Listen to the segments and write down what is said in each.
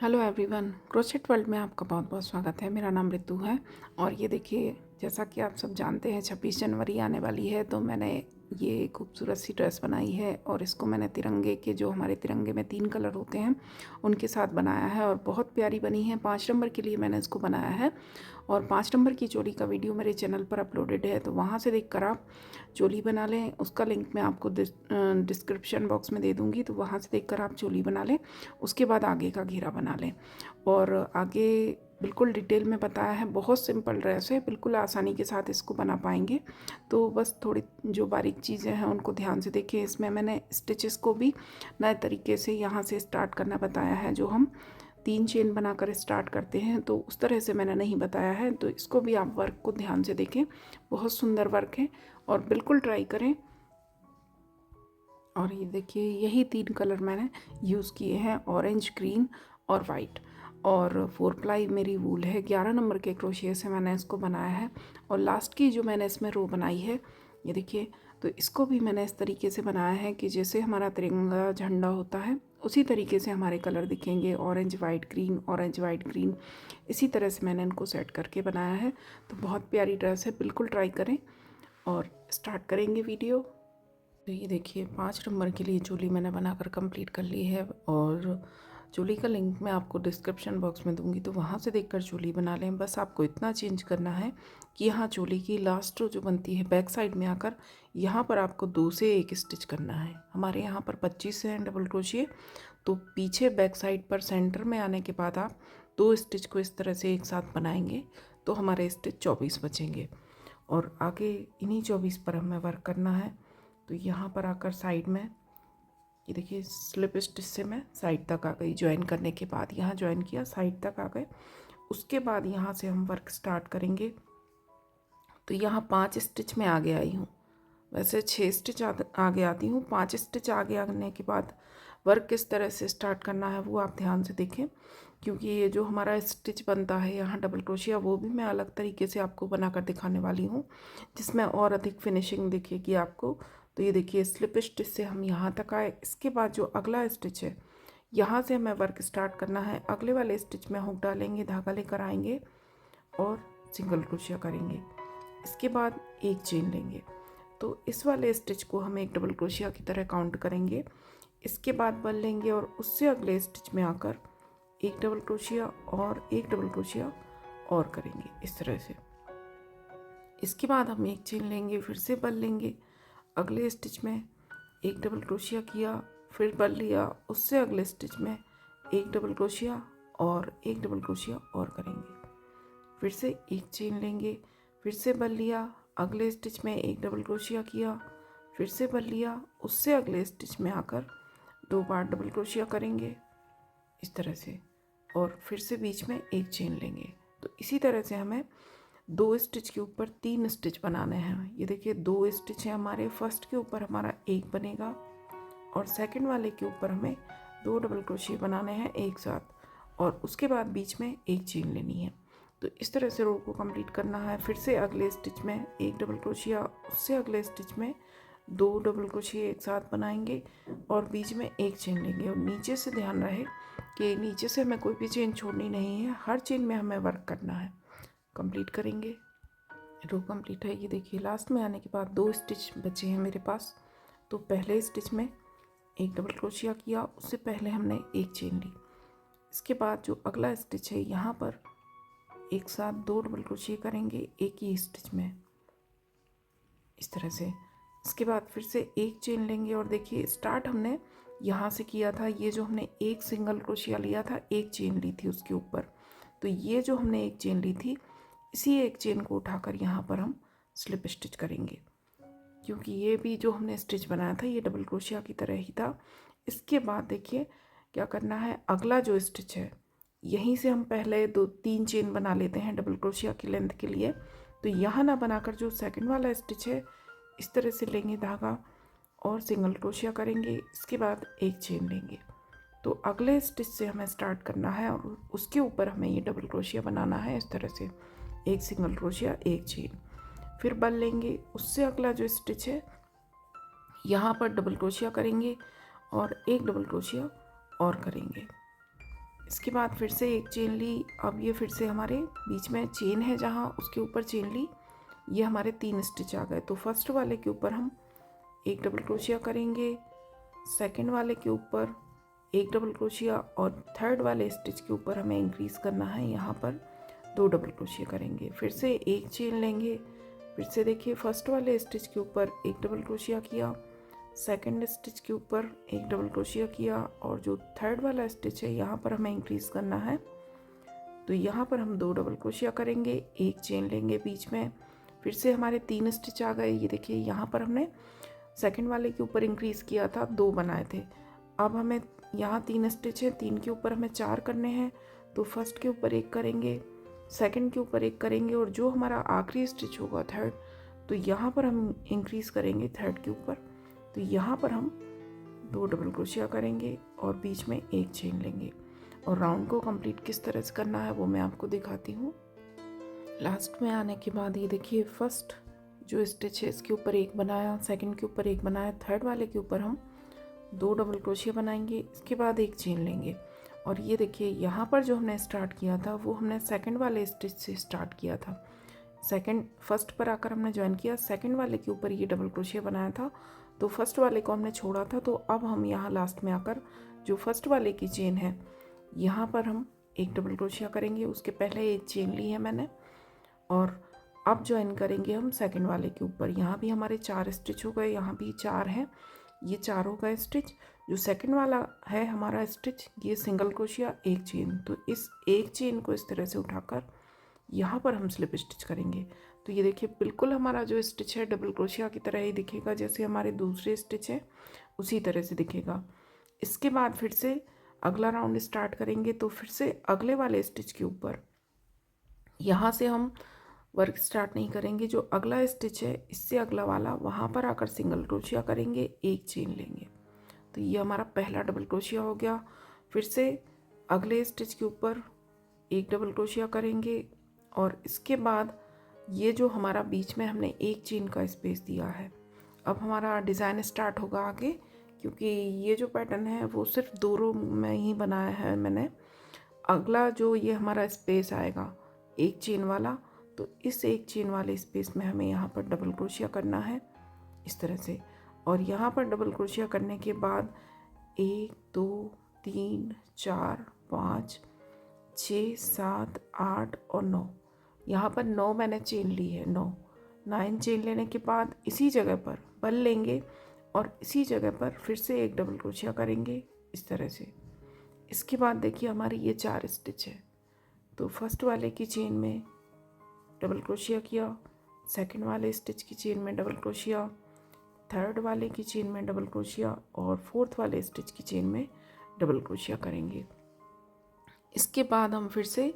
Hello everyone, crochet world में आपका बहुत बहुत स्वागत है। मेरा नाम रितु है और ये देखिए, जैसा कि आप सब जानते हैं 26 जनवरी आने वाली है, तो मैंने ये खूबसूरत सी ड्रेस बनाई है और इसको मैंने तिरंगे के, जो हमारे तिरंगे में 3 कलर होते हैं, उनके साथ बनाया है और बहुत प्यारी बनी है। 5 नंबर के लिए मैंने इसको बनाया है और 5 नंबर की चोली का वीडियो मेरे चैनल पर अपलोडेड है, तो वहाँ से देखकर आप चोली बना लें। उसका लिंक मैं आपको डिस्क्रिप्शन बॉक्स में दे दूँगी, तो वहाँ से देखकर आप चोली बना लें। उसके बाद आगे का घेरा बना लें और आगे बिल्कुल डिटेल में बताया है। बहुत सिंपल ड्रेस है, बिल्कुल आसानी के साथ इसको बना पाएंगे। तो बस थोड़ी जो बारीक चीज़ें हैं उनको ध्यान से देखें। इसमें मैंने स्टिचेस को भी नए तरीके से यहाँ से स्टार्ट करना बताया है। जो हम 3 चेन बनाकर स्टार्ट करते हैं, तो उस तरह से मैंने नहीं बताया है। तो इसको भी आप वर्क को ध्यान से देखें, बहुत सुंदर वर्क है और बिल्कुल ट्राई करें। और ये देखिए, यही 3 कलर मैंने यूज़ किए हैं, ऑरेंज, ग्रीन और वाइट। और 4 प्लाई मेरी वूल है। 11 नंबर के क्रोशिया से मैंने इसको बनाया है। और लास्ट की जो मैंने इसमें रो बनाई है, ये देखिए, तो इसको भी मैंने इस तरीके से बनाया है कि जैसे हमारा तिरंगा झंडा होता है उसी तरीके से हमारे कलर दिखेंगे, orange white green, orange white green. इसी तरह से मैंने इनको सेट करके बनाया है। तो बहुत प्यारी ड्रेस है, बिल्कुल ट्राई करें। और स्टार्ट करेंगे वीडियो। तो ये देखिए, 5 नंबर के लिए चोली मैंने बनाकर कंप्लीट कर ली है और चोली का लिंक मैं आपको डिस्क्रिप्शन बॉक्स में दूंगी, तो वहाँ से देखकर चोली बना लें। बस आपको इतना चेंज करना है कि यहाँ चोली की लास्ट रो जो बनती है बैक साइड में आकर, यहाँ पर आपको 2 से 1 स्टिच करना है। हमारे यहाँ पर 25 है डबल क्रोशिए, तो पीछे बैक साइड पर सेंटर में आने के बाद आप 2 स्टिच को इस तरह से एक साथ बनाएंगे, तो हमारे स्टिच 24 बचेंगे। और आगे इन्हीं 24 पर हमें वर्क करना है। तो यहाँ पर आकर साइड में, ये देखिए, स्लिप स्टिच से मैं साइड तक आ गई। ज्वाइन करने के बाद यहाँ ज्वाइन किया, साइड तक आ गए। उसके बाद यहाँ से हम वर्क स्टार्ट करेंगे। तो यहाँ 5 स्टिच में आगे आई हूँ। वैसे 6 स्टिच आगे आती हूँ। 5 स्टिच आगे आने के बाद वर्क किस तरह से स्टार्ट करना है वो आप ध्यान से देखें, क्योंकि ये जो हमारा स्टिच बनता है यहाँ डबल क्रोशिया, वो भी मैं अलग तरीके से आपको बनाकर दिखाने वाली हूँ, जिसमें और अधिक फिनिशिंग दिखेगी आपको। तो ये देखिए, स्लिप स्टिच से हम यहाँ तक आए। इसके बाद जो अगला स्टिच है, यहाँ से हमें वर्क स्टार्ट करना है। अगले वाले स्टिच में हुक डालेंगे, धागा लेकर आएंगे और सिंगल क्रोशिया करेंगे। इसके बाद एक चेन लेंगे। तो इस वाले स्टिच को हम एक डबल क्रोशिया की तरह काउंट करेंगे। इसके बाद बल लेंगे और उससे अगले स्टिच में आकर एक डबल क्रोशिया और एक डबल क्रोशिया और करेंगे इस तरह से। इसके बाद हम एक चेन लेंगे, फिर से बल लेंगे, अगले स्टिच में एक डबल क्रोशिया किया, फिर बल लिया, उससे अगले स्टिच में एक डबल क्रोशिया और एक डबल क्रोशिया और करेंगे। फिर से एक चेन लेंगे, फिर से बल लिया, अगले स्टिच में एक डबल क्रोशिया किया, फिर से बल लिया, उससे अगले स्टिच में आकर 2 बार डबल क्रोशिया करेंगे इस तरह से, और फिर से बीच में एक चेन लेंगे। तो इसी तरह से हमें 2 स्टिच के ऊपर 3 स्टिच बनाने हैं। ये देखिए, 2 स्टिच हैं हमारे। फर्स्ट के ऊपर हमारा एक बनेगा और सेकंड वाले के ऊपर हमें 2 डबल क्रोशिया बनाने हैं एक साथ, और उसके बाद बीच में एक चेन लेनी है। तो इस तरह से रो को कंप्लीट करना है। फिर से अगले स्टिच में एक डबल क्रोशिया, उससे अगले स्टिच में 2 डबल क्रोशिया एक साथ बनाएंगे और बीच में एक चेन लेंगे। और नीचे से ध्यान रहे कि नीचे से हमें कोई भी चेन छोड़नी नहीं है, हर चेन में हमें वर्क करना है। कंप्लीट करेंगे। रो कंप्लीट है। ये देखिए, लास्ट में आने के बाद 2 स्टिच बचे हैं मेरे पास। तो पहले स्टिच में एक डबल क्रोशिया किया, उससे पहले हमने एक चेन ली। इसके बाद जो अगला स्टिच है, यहाँ पर एक साथ 2 डबल क्रोशिया करेंगे एक ही स्टिच में इस तरह से। इसके बाद फिर से एक चेन लेंगे और देखिए, स्टार्ट हमने यहाँ से किया था। ये जो हमने एक सिंगल क्रोशिया लिया था, एक चेन ली थी उसके ऊपर, तो ये जो हमने एक चेन ली थी, इसी एक चेन को उठाकर यहाँ पर हम स्लिप स्टिच करेंगे, क्योंकि ये भी जो हमने स्टिच बनाया था ये डबल क्रोशिया की तरह ही था। इसके बाद देखिए क्या करना है, अगला जो स्टिच है यहीं से हम पहले 2-3 चेन बना लेते हैं डबल क्रोशिया की लेंथ के लिए। तो यहाँ ना बनाकर जो सेकंड वाला स्टिच है, इस तरह से लेंगे धागा और सिंगल क्रोशिया करेंगे। इसके बाद एक चेन लेंगे। तो अगले स्टिच से हमें स्टार्ट करना है और उसके ऊपर हमें ये डबल क्रोशिया बनाना है इस तरह से, एक सिंगल क्रोशिया एक चेन, फिर बल लेंगे। उससे अगला जो स्टिच है, यहाँ पर डबल क्रोशिया करेंगे और एक डबल क्रोशिया और करेंगे। इसके बाद फिर से एक चेन ली। अब ये फिर से हमारे बीच में चेन है जहाँ, उसके ऊपर चेन ली। ये हमारे 3 स्टिच आ गए। तो फर्स्ट वाले के ऊपर हम एक डबल क्रोशिया करेंगे, सेकंड वाले के ऊपर एक डबल क्रोशिया, और थर्ड वाले स्टिच के ऊपर हमें इंक्रीज़ करना है, यहाँ पर 2 डबल क्रोशिया करेंगे। फिर से एक चेन लेंगे। फिर से देखिए फर्स्ट वाले स्टिच के ऊपर एक डबल क्रोशिया किया, सेकंड स्टिच के ऊपर एक डबल क्रोशिया किया, और जो थर्ड वाला स्टिच है यहाँ पर हमें इंक्रीज़ करना है, तो यहाँ पर हम 2 डबल क्रोशिया करेंगे, एक चेन लेंगे बीच में। फिर से हमारे 3 स्टिच आ गए। ये देखिए यहाँ पर हमने सेकंड वाले के ऊपर इंक्रीज़ किया था, 2 बनाए थे। अब हमें यहाँ 3 स्टिच है, 3 के ऊपर हमें 4 करने हैं। तो फर्स्ट के ऊपर एक करेंगे, सेकंड के ऊपर एक करेंगे, और जो हमारा आखिरी स्टिच होगा थर्ड, तो यहाँ पर हम इंक्रीज़ करेंगे थर्ड के ऊपर। तो यहाँ पर हम 2 डबल क्रोशिया करेंगे और बीच में एक चेन लेंगे। और राउंड को कंप्लीट किस तरह से करना है वो मैं आपको दिखाती हूँ। लास्ट में आने के बाद ये देखिए फर्स्ट जो स्टिच है इसके ऊपर एक बनाया, सेकंड के ऊपर एक बनाया, थर्ड वाले के ऊपर हम 2 डबल क्रोशिया बनाएंगे, इसके बाद एक चेन लेंगे। और ये देखिए यहाँ पर जो हमने स्टार्ट किया था वो हमने सेकंड वाले स्टिच से स्टार्ट किया था। सेकंड फर्स्ट पर आकर हमने ज्वाइन किया, सेकंड वाले के ऊपर ये डबल क्रोशिया बनाया था, तो फर्स्ट वाले को हमने छोड़ा था। तो अब हम यहाँ लास्ट में आकर जो फर्स्ट वाले की चेन है यहाँ पर हम एक डबल क्रोशिया करेंगे, उसके पहले एक चेन ली है मैंने, और अब ज्वाइन करेंगे हम सेकंड वाले के ऊपर। यहाँ भी हमारे 4 स्टिच हो गए, यहाँ भी 4 हैं, ये 4 हो गए स्टिच। जो सेकंड वाला है हमारा स्टिच, ये सिंगल क्रोशिया एक चेन, तो इस एक चेन को इस तरह से उठाकर यहाँ पर हम स्लिप स्टिच करेंगे। तो ये देखिए बिल्कुल हमारा जो स्टिच है डबल क्रोशिया की तरह ही दिखेगा, जैसे हमारे दूसरे स्टिच है उसी तरह से दिखेगा। इसके बाद फिर से अगला राउंड स्टार्ट करेंगे। तो फिर से अगले वाले स्टिच के ऊपर यहाँ से हम वर्क स्टार्ट नहीं करेंगे, जो अगला स्टिच है इससे अगला वाला वहाँ पर आकर सिंगल क्रोशिया करेंगे, एक चेन लेंगे। तो ये हमारा पहला डबल क्रोशिया हो गया। फिर से अगले स्टिच के ऊपर एक डबल क्रोशिया करेंगे, और इसके बाद ये जो हमारा बीच में हमने एक चेन का स्पेस दिया है, अब हमारा डिज़ाइन स्टार्ट होगा आगे, क्योंकि ये जो पैटर्न है वो सिर्फ 2 रो में ही बनाया है मैंने। अगला जो ये हमारा स्पेस आएगा एक चेन वाला, तो इस एक चेन वाले स्पेस में हमें यहाँ पर डबल क्रोशिया करना है इस तरह से। और यहाँ पर डबल क्रोशिया करने के बाद 1 2 3 4 5 6 7 8 और 9, यहाँ पर 9 मैंने चेन ली है। 9 चेन लेने के बाद इसी जगह पर बल लेंगे और इसी जगह पर फिर से एक डबल क्रोशिया करेंगे इस तरह से। इसके बाद देखिए हमारी ये 4 स्टिच है। तो फर्स्ट वाले की चेन में डबल क्रोशिया किया, सेकंड वाले स्टिच की चेन में डबल क्रोशिया, थर्ड वाले की चेन में डबल क्रोशिया, और फोर्थ वाले स्टिच की चेन में डबल क्रोशिया करेंगे। इसके बाद हम फिर से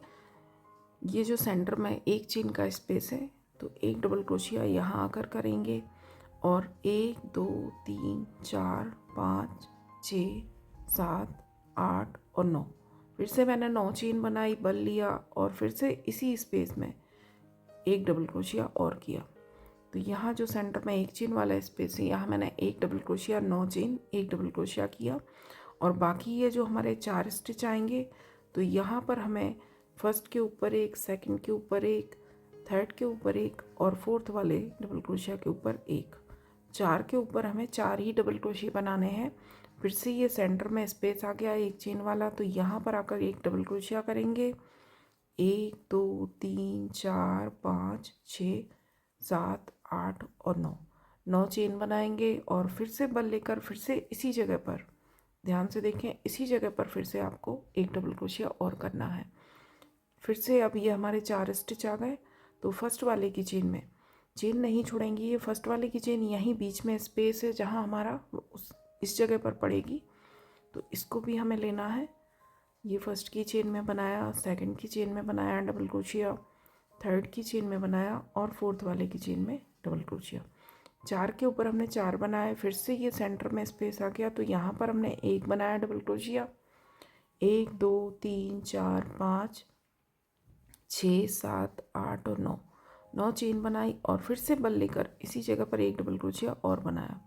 ये जो सेंटर में एक चेन का स्पेस है, तो एक डबल क्रोशिया यहाँ आकर करेंगे, और 1 2 3 4 5 6 7 8 और 9, फिर से मैंने 9 चेन बनाई, बल लिया, और फिर से इसी स्पेस में एक डबल क्रोशिया और किया। तो यहाँ जो सेंटर में एक चेन वाला स्पेस है, यहाँ मैंने एक डबल क्रोशिया, 9 चेन, एक डबल क्रोशिया किया। और बाकी ये जो हमारे 4 स्टिच आएंगे, तो यहाँ पर हमें फर्स्ट के ऊपर एक, सेकंड के ऊपर एक, थर्ड के ऊपर एक, और फोर्थ वाले डबल क्रोशिया के ऊपर एक, 4 के ऊपर हमें 4 ही डबल क्रोशिया बनाने हैं। फिर से ये सेंटर में स्पेस आ गया एक चेन वाला, तो यहाँ पर आकर एक डबल क्रोशिया करेंगे, 1 2 3 4 5 6 7 8 और 9 चेन बनाएंगे, और फिर से बल लेकर फिर से इसी जगह पर, ध्यान से देखें, इसी जगह पर फिर से आपको एक डबल क्रोशिया और करना है। फिर से अब ये हमारे 4 स्टिच आ गए। तो फर्स्ट वाले की चेन में चेन नहीं छोड़ेंगे, ये फर्स्ट वाले की चेन यहीं बीच में स्पेस है जहाँ हमारा इस जगह पर पड़ेगी, तो इसको भी हमें लेना है। ये फर्स्ट की चेन में बनाया, सेकंड की चेन में बनाया डबल क्रोशिया, थर्ड की चेन में बनाया, और फोर्थ वाले की चेन में डबल क्रोशिया। 4 के ऊपर हमने 4 बनाए। फिर से ये सेंटर में स्पेस आ गया, तो यहाँ पर हमने एक बनाया डबल क्रोशिया, 1 2 3 4 5 6 7 8 और 9 चेन बनाई, और फिर से बल लेकर इसी जगह पर एक डबल क्रोशिया और बनाया।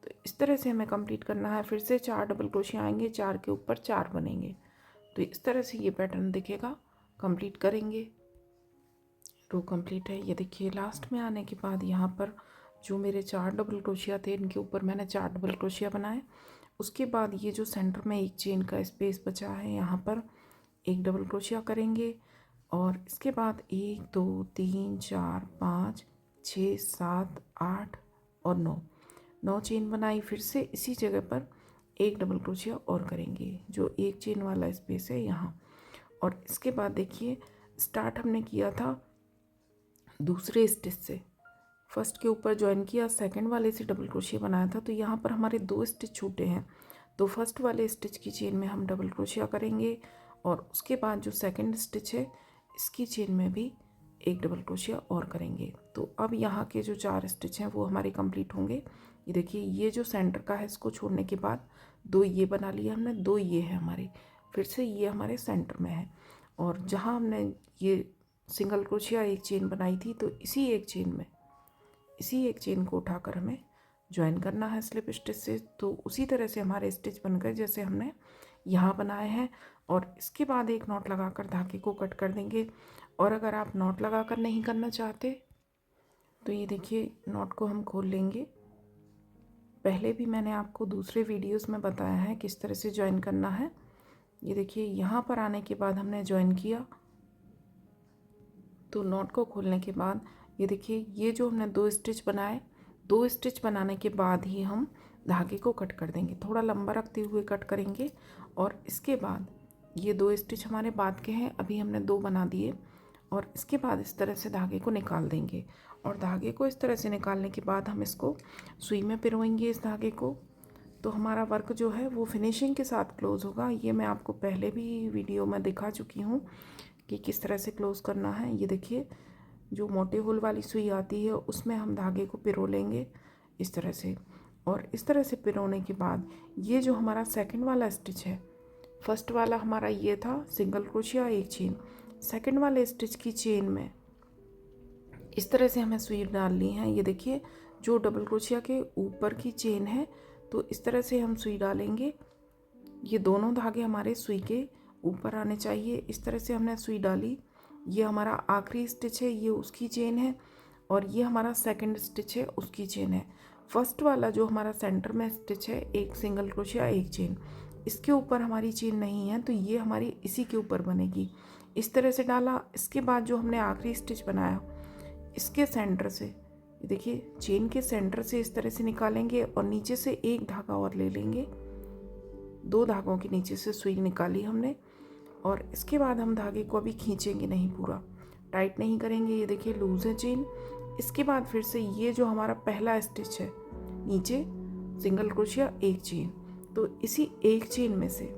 तो इस तरह से हमें कंप्लीट करना है। फिर से 4 डबल क्रोशिया आएंगे, 4 के ऊपर 4 बनेंगे। तो इस तरह से ये पैटर्न दिखेगा। कंप्लीट करेंगे, रो कंप्लीट है। ये देखिए लास्ट में आने के बाद यहाँ पर जो मेरे 4 डबल क्रोशिया थे इनके ऊपर मैंने 4 डबल क्रोशिया बनाए। उसके बाद ये जो सेंटर में एक चेन का स्पेस बचा है यहाँ पर एक डबल क्रोशिया करेंगे और इसके बाद 1 2 3 4 5 6 7 8 और 9 चेन बनाई। फिर से इसी जगह पर एक डबल क्रोशिया और करेंगे जो एक चेन वाला स्पेस है यहाँ। और इसके बाद देखिए स्टार्ट हमने किया था दूसरे स्टिच से, फर्स्ट के ऊपर ज्वाइन किया, सेकंड वाले से डबल क्रोशिया बनाया था। तो यहाँ पर हमारे 2 स्टिच छूटे हैं, तो फर्स्ट वाले स्टिच की चेन में हम डबल क्रोशिया करेंगे और उसके बाद जो सेकंड स्टिच है इसकी चेन में भी एक डबल क्रोशिया और करेंगे। तो अब यहाँ के जो 4 स्टिच हैं वो हमारे कंप्लीट होंगे। ये देखिए ये जो सेंटर का है इसको छोड़ने के बाद 2 ये बना लिए हमने, 2 ये है हमारे, फिर से ये हमारे सेंटर में है। और जहाँ हमने ये सिंगल क्रोशिया एक चेन बनाई थी तो इसी एक चेन को उठाकर हमें ज्वाइन करना है स्लिप स्टिच से। तो उसी तरह से हमारे स्टिच बन गए जैसे हमने यहाँ बनाए हैं। और इसके बाद एक नॉट लगाकर धागे को कट कर देंगे। और अगर आप नॉट लगाकर नहीं करना चाहते तो ये देखिए नॉट को हम खोल लेंगे। पहले भी मैंने आपको दूसरे वीडियोस में बताया है किस तरह से ज्वाइन करना है। ये देखिए यहाँ पर आने के बाद हमने ज्वाइन किया, तो नॉट को खोलने के बाद ये देखिए ये जो हमने 2 स्टिच बनाए, 2 स्टिच बनाने के बाद ही हम धागे को कट कर देंगे, थोड़ा लंबा रखते हुए कट करेंगे। और इसके बाद ये 2 स्टिच हमारे बाद के हैं, अभी हमने 2 बना दिए। और इसके बाद इस तरह से धागे को निकाल देंगे और धागे को इस तरह से निकालने के बाद हम इसको सुई में पिरोएंगे इस धागे को। तो हमारा वर्क जो है वो फिनिशिंग के साथ क्लोज़ होगा। ये मैं आपको पहले भी वीडियो में दिखा चुकी हूँ कि किस तरह से क्लोज़ करना है। ये देखिए जो मोटे होल वाली सुई आती है उसमें हम धागे को पिरो लेंगे इस तरह से। और इस तरह से पिरोने के बाद ये जो हमारा सेकंड वाला स्टिच है, फर्स्ट वाला हमारा ये था सिंगल क्रोशिया एक चेन, सेकंड वाले स्टिच की चेन में इस तरह से हमें सुई डालनी है। ये देखिए जो डबल क्रोशिया के ऊपर की चेन है तो इस तरह से हम सुई डालेंगे। ये दोनों धागे हमारे सुई के ऊपर आने चाहिए, इस तरह से हमने सुई डाली। ये हमारा आखिरी स्टिच है, ये उसकी चेन है और ये हमारा सेकंड स्टिच है उसकी चेन है। फर्स्ट वाला जो हमारा सेंटर में स्टिच है एक सिंगल क्रोशिया एक चेन, इसके ऊपर हमारी चेन नहीं है तो ये हमारी इसी के ऊपर बनेगी। इस तरह से डाला। इसके बाद जो हमने आखिरी स्टिच बनाया इसके सेंटर से, देखिए चेन के सेंटर से इस तरह से निकालेंगे और नीचे से एक धागा और ले लेंगे। 2 धागों के नीचे से सुई निकाली हमने और इसके बाद हम धागे को अभी खींचेंगे नहीं, पूरा टाइट नहीं करेंगे। ये देखिए लूज है चेन। इसके बाद फिर से ये जो हमारा पहला स्टिच है नीचे सिंगल क्रोशिया एक चेन, तो इसी एक चेन में से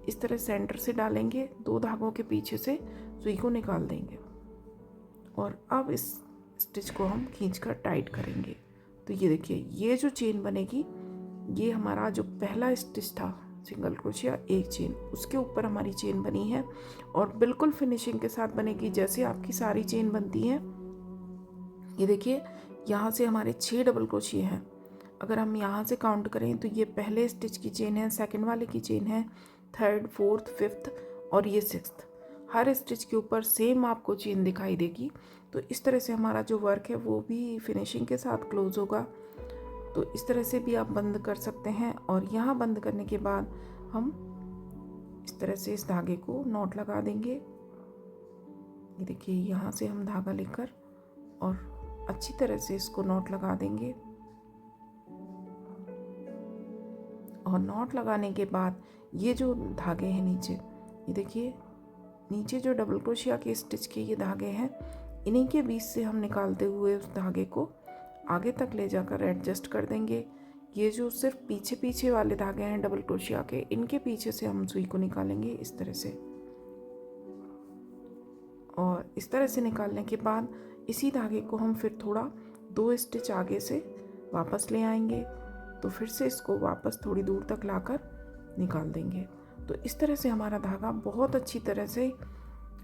इस तरह सेंटर से डालेंगे, 2 धागों के पीछे से सुई को निकाल देंगे और अब इस स्टिच को हम खींचकर टाइट करेंगे। तो ये देखिए ये जो चेन बनेगी ये हमारा जो पहला स्टिच था सिंगल क्रोशिया एक चेन, उसके ऊपर हमारी चेन बनी है और बिल्कुल फिनिशिंग के साथ बनेगी जैसे आपकी सारी चेन बनती हैं। ये देखिए यहाँ से हमारे 6 डबल क्रोशिया हैं। अगर हम यहाँ से काउंट करें तो ये पहले स्टिच की चेन है, सेकंड वाले की चेन है, थर्ड फोर्थ फिफ्थ और ये सिक्स्थ। हर स्टिच के ऊपर सेम आपको चेन दिखाई देगी। तो इस तरह से हमारा जो वर्क है वो भी फिनिशिंग के साथ क्लोज होगा। तो इस तरह से भी आप बंद कर सकते हैं। और यहाँ बंद करने के बाद हम इस तरह से इस धागे को नॉट लगा देंगे। ये देखिए यहाँ से हम धागा लेकर और अच्छी तरह से इसको नॉट लगा देंगे। और नॉट लगाने के बाद ये जो धागे हैं नीचे, ये देखिए नीचे जो डबल क्रोशिया के स्टिच के ये धागे हैं, इन्हीं के बीच से हम निकालते हुए उस धागे को आगे तक ले जाकर एडजस्ट कर देंगे। ये जो सिर्फ पीछे पीछे वाले धागे हैं डबल क्रोशिया के, इनके पीछे से हम सुई को निकालेंगे इस तरह से। और इस तरह से निकालने के बाद इसी धागे को हम फिर थोड़ा 2 स्टिच आगे से वापस ले आएंगे। तो फिर से इसको वापस थोड़ी दूर तक लाकर निकाल देंगे। तो इस तरह से हमारा धागा बहुत अच्छी तरह से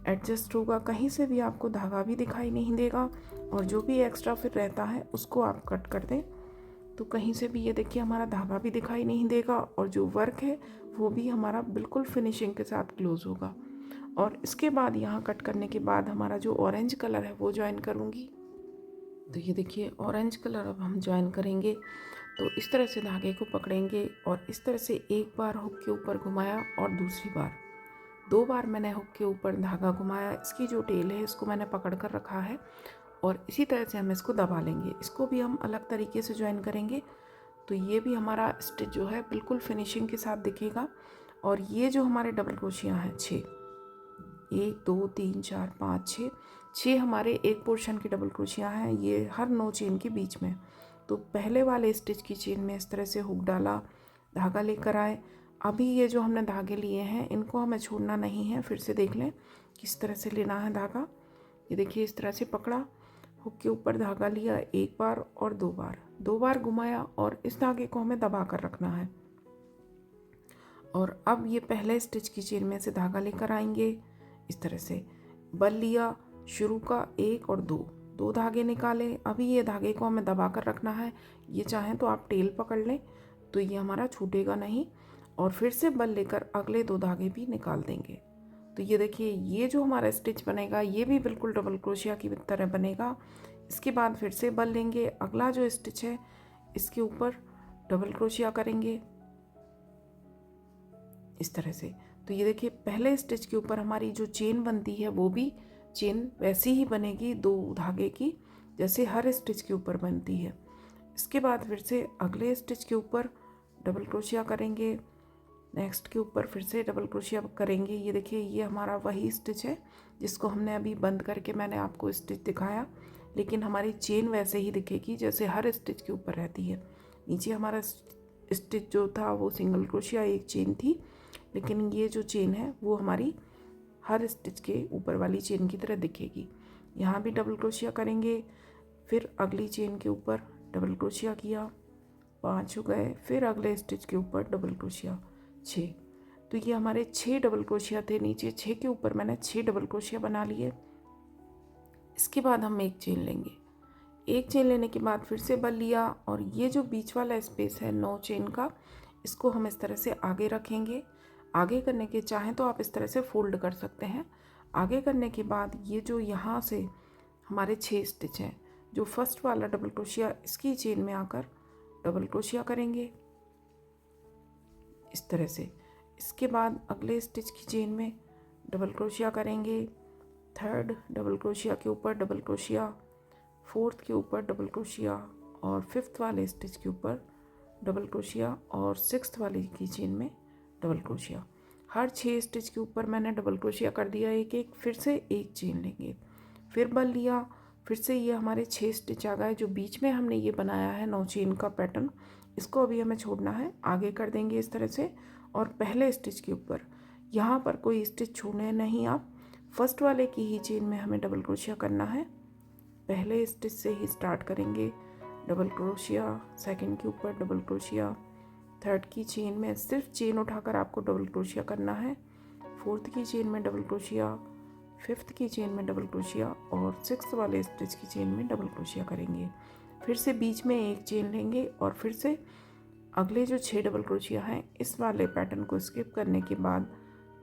एडजस्ट होगा, कहीं से भी आपको धागा भी दिखाई नहीं देगा। और जो भी एक्स्ट्रा फिर रहता है उसको आप कट कर दें तो कहीं से भी ये देखिए हमारा धागा भी दिखाई नहीं देगा और जो वर्क है वो भी हमारा बिल्कुल फिनिशिंग के साथ क्लोज होगा। और इसके बाद यहाँ कट करने के बाद हमारा जो ऑरेंज कलर है वो ज्वाइन करूँगी। तो ये देखिए ऑरेंज कलर अब हम ज्वाइन करेंगे। तो इस तरह से धागे को पकड़ेंगे और इस तरह से एक बार हुक के ऊपर घुमाया और दूसरी बार, 2 बार मैंने हुक के ऊपर धागा घुमाया। इसकी जो टेल है इसको मैंने पकड़ कर रखा है और इसी तरह से हम इसको दबा लेंगे। इसको भी हम अलग तरीके से ज्वाइन करेंगे। तो ये भी हमारा स्टिच जो है बिल्कुल फिनिशिंग के साथ दिखेगा। और ये जो हमारे डबल क्रोशिया हैं 6, 1 2 3 4 5 6, 6 हमारे एक पोर्शन के डबल क्रोशिया हैं, ये हर 9 चेन के बीच में। तो पहले वाले स्टिच की चेन में इस तरह से हुक डाला, धागा लेकर आए। अभी ये जो हमने धागे लिए हैं इनको हमें छोड़ना नहीं है। फिर से देख लें किस तरह से लेना है धागा। ये देखिए इस तरह से पकड़ा, हुक के ऊपर धागा लिया एक बार और 2 बार, 2 बार घुमाया और इस धागे को हमें दबा कर रखना है। और अब ये पहले स्टिच की चेन में से धागा लेकर आएंगे। इस तरह से बल लिया, शुरू का 1 और 2 धागे निकाले। अभी ये धागे को हमें दबा कर रखना है। ये चाहें तो आप टेल पकड़ लें तो ये हमारा छूटेगा नहीं। और फिर से बल लेकर अगले 2 धागे भी निकाल देंगे। तो ये देखिए ये जो हमारा स्टिच बनेगा ये भी बिल्कुल डबल क्रोशिया की तरह बनेगा। इसके बाद फिर से बल लेंगे, अगला जो स्टिच है इसके ऊपर डबल क्रोशिया करेंगे इस तरह से। तो ये देखिए पहले स्टिच के ऊपर हमारी जो चेन बनती है वो भी चेन वैसी ही बनेगी 2 धागे की, जैसे हर स्टिच के ऊपर बनती है। इसके बाद फिर से अगले स्टिच के ऊपर डबल क्रोशिया करेंगे, नेक्स्ट के ऊपर फिर से डबल क्रोशिया करेंगे। ये देखिए ये हमारा वही स्टिच है जिसको हमने अभी बंद करके मैंने आपको स्टिच दिखाया, लेकिन हमारी चेन वैसे ही दिखेगी जैसे हर स्टिच के ऊपर रहती है। नीचे हमारा स्टिच जो था वो सिंगल क्रोशिया एक चेन थी, लेकिन ये जो चेन है वो हमारी हर स्टिच के ऊपर वाली चेन की तरह दिखेगी। यहाँ भी डबल क्रोशिया करेंगे, फिर अगली चेन के ऊपर डबल क्रोशिया किया, 5 हो गए, फिर अगले स्टिच के ऊपर डबल क्रोशिया 6। तो ये हमारे 6 डबल क्रोशिया थे नीचे, 6 के ऊपर मैंने 6 डबल क्रोशिया बना लिए। इसके बाद हम एक चेन लेंगे, एक चेन लेने के बाद फिर से बल लिया और ये जो बीच वाला स्पेस है 9 चेन का, इसको हम इस तरह से आगे रखेंगे। आगे करने के चाहें तो आप इस तरह से फोल्ड कर सकते हैं। आगे करने के बाद ये जो यहाँ से हमारे 6 स्टिच हैं, जो फर्स्ट वाला डबल क्रोशिया इसकी चेन में आकर डबल क्रोशिया करेंगे इस तरह से। इसके बाद अगले स्टिच की चेन में डबल क्रोशिया करेंगे, थर्ड डबल क्रोशिया के ऊपर डबल क्रोशिया, फोर्थ के ऊपर डबल क्रोशिया और फिफ्थ वाले स्टिच के ऊपर डबल क्रोशिया और सिक्स्थ वाले की चेन में डबल क्रोशिया। हर 6 स्टिच के ऊपर मैंने डबल क्रोशिया कर दिया एक एक। फिर से एक चेन लेंगे, फिर बल लिया, फिर से ये हमारे 6 स्टिच आ गए। जो बीच में हमने ये बनाया है 9 चेन का पैटर्न, इसको अभी हमें छोड़ना है, आगे कर देंगे इस तरह से। और पहले स्टिच के ऊपर यहाँ पर कोई स्टिच छोड़ने नहीं, आप फर्स्ट वाले की ही चेन में हमें डबल क्रोशिया करना है। पहले स्टिच से ही स्टार्ट करेंगे, डबल क्रोशिया, सेकंड के ऊपर डबल क्रोशिया, थर्ड की चेन में सिर्फ चेन उठाकर आपको डबल क्रोशिया करना है, फोर्थ की चेन में डबल क्रोशिया, फिफ्थ की चेन में डबल क्रोशिया और सिक्स्थ वाले स्टिच की चेन में डबल क्रोशिया करेंगे। फिर से बीच में एक चेन लेंगे और फिर से अगले जो 6 डबल क्रोशिया हैं इस वाले पैटर्न को स्किप करने के बाद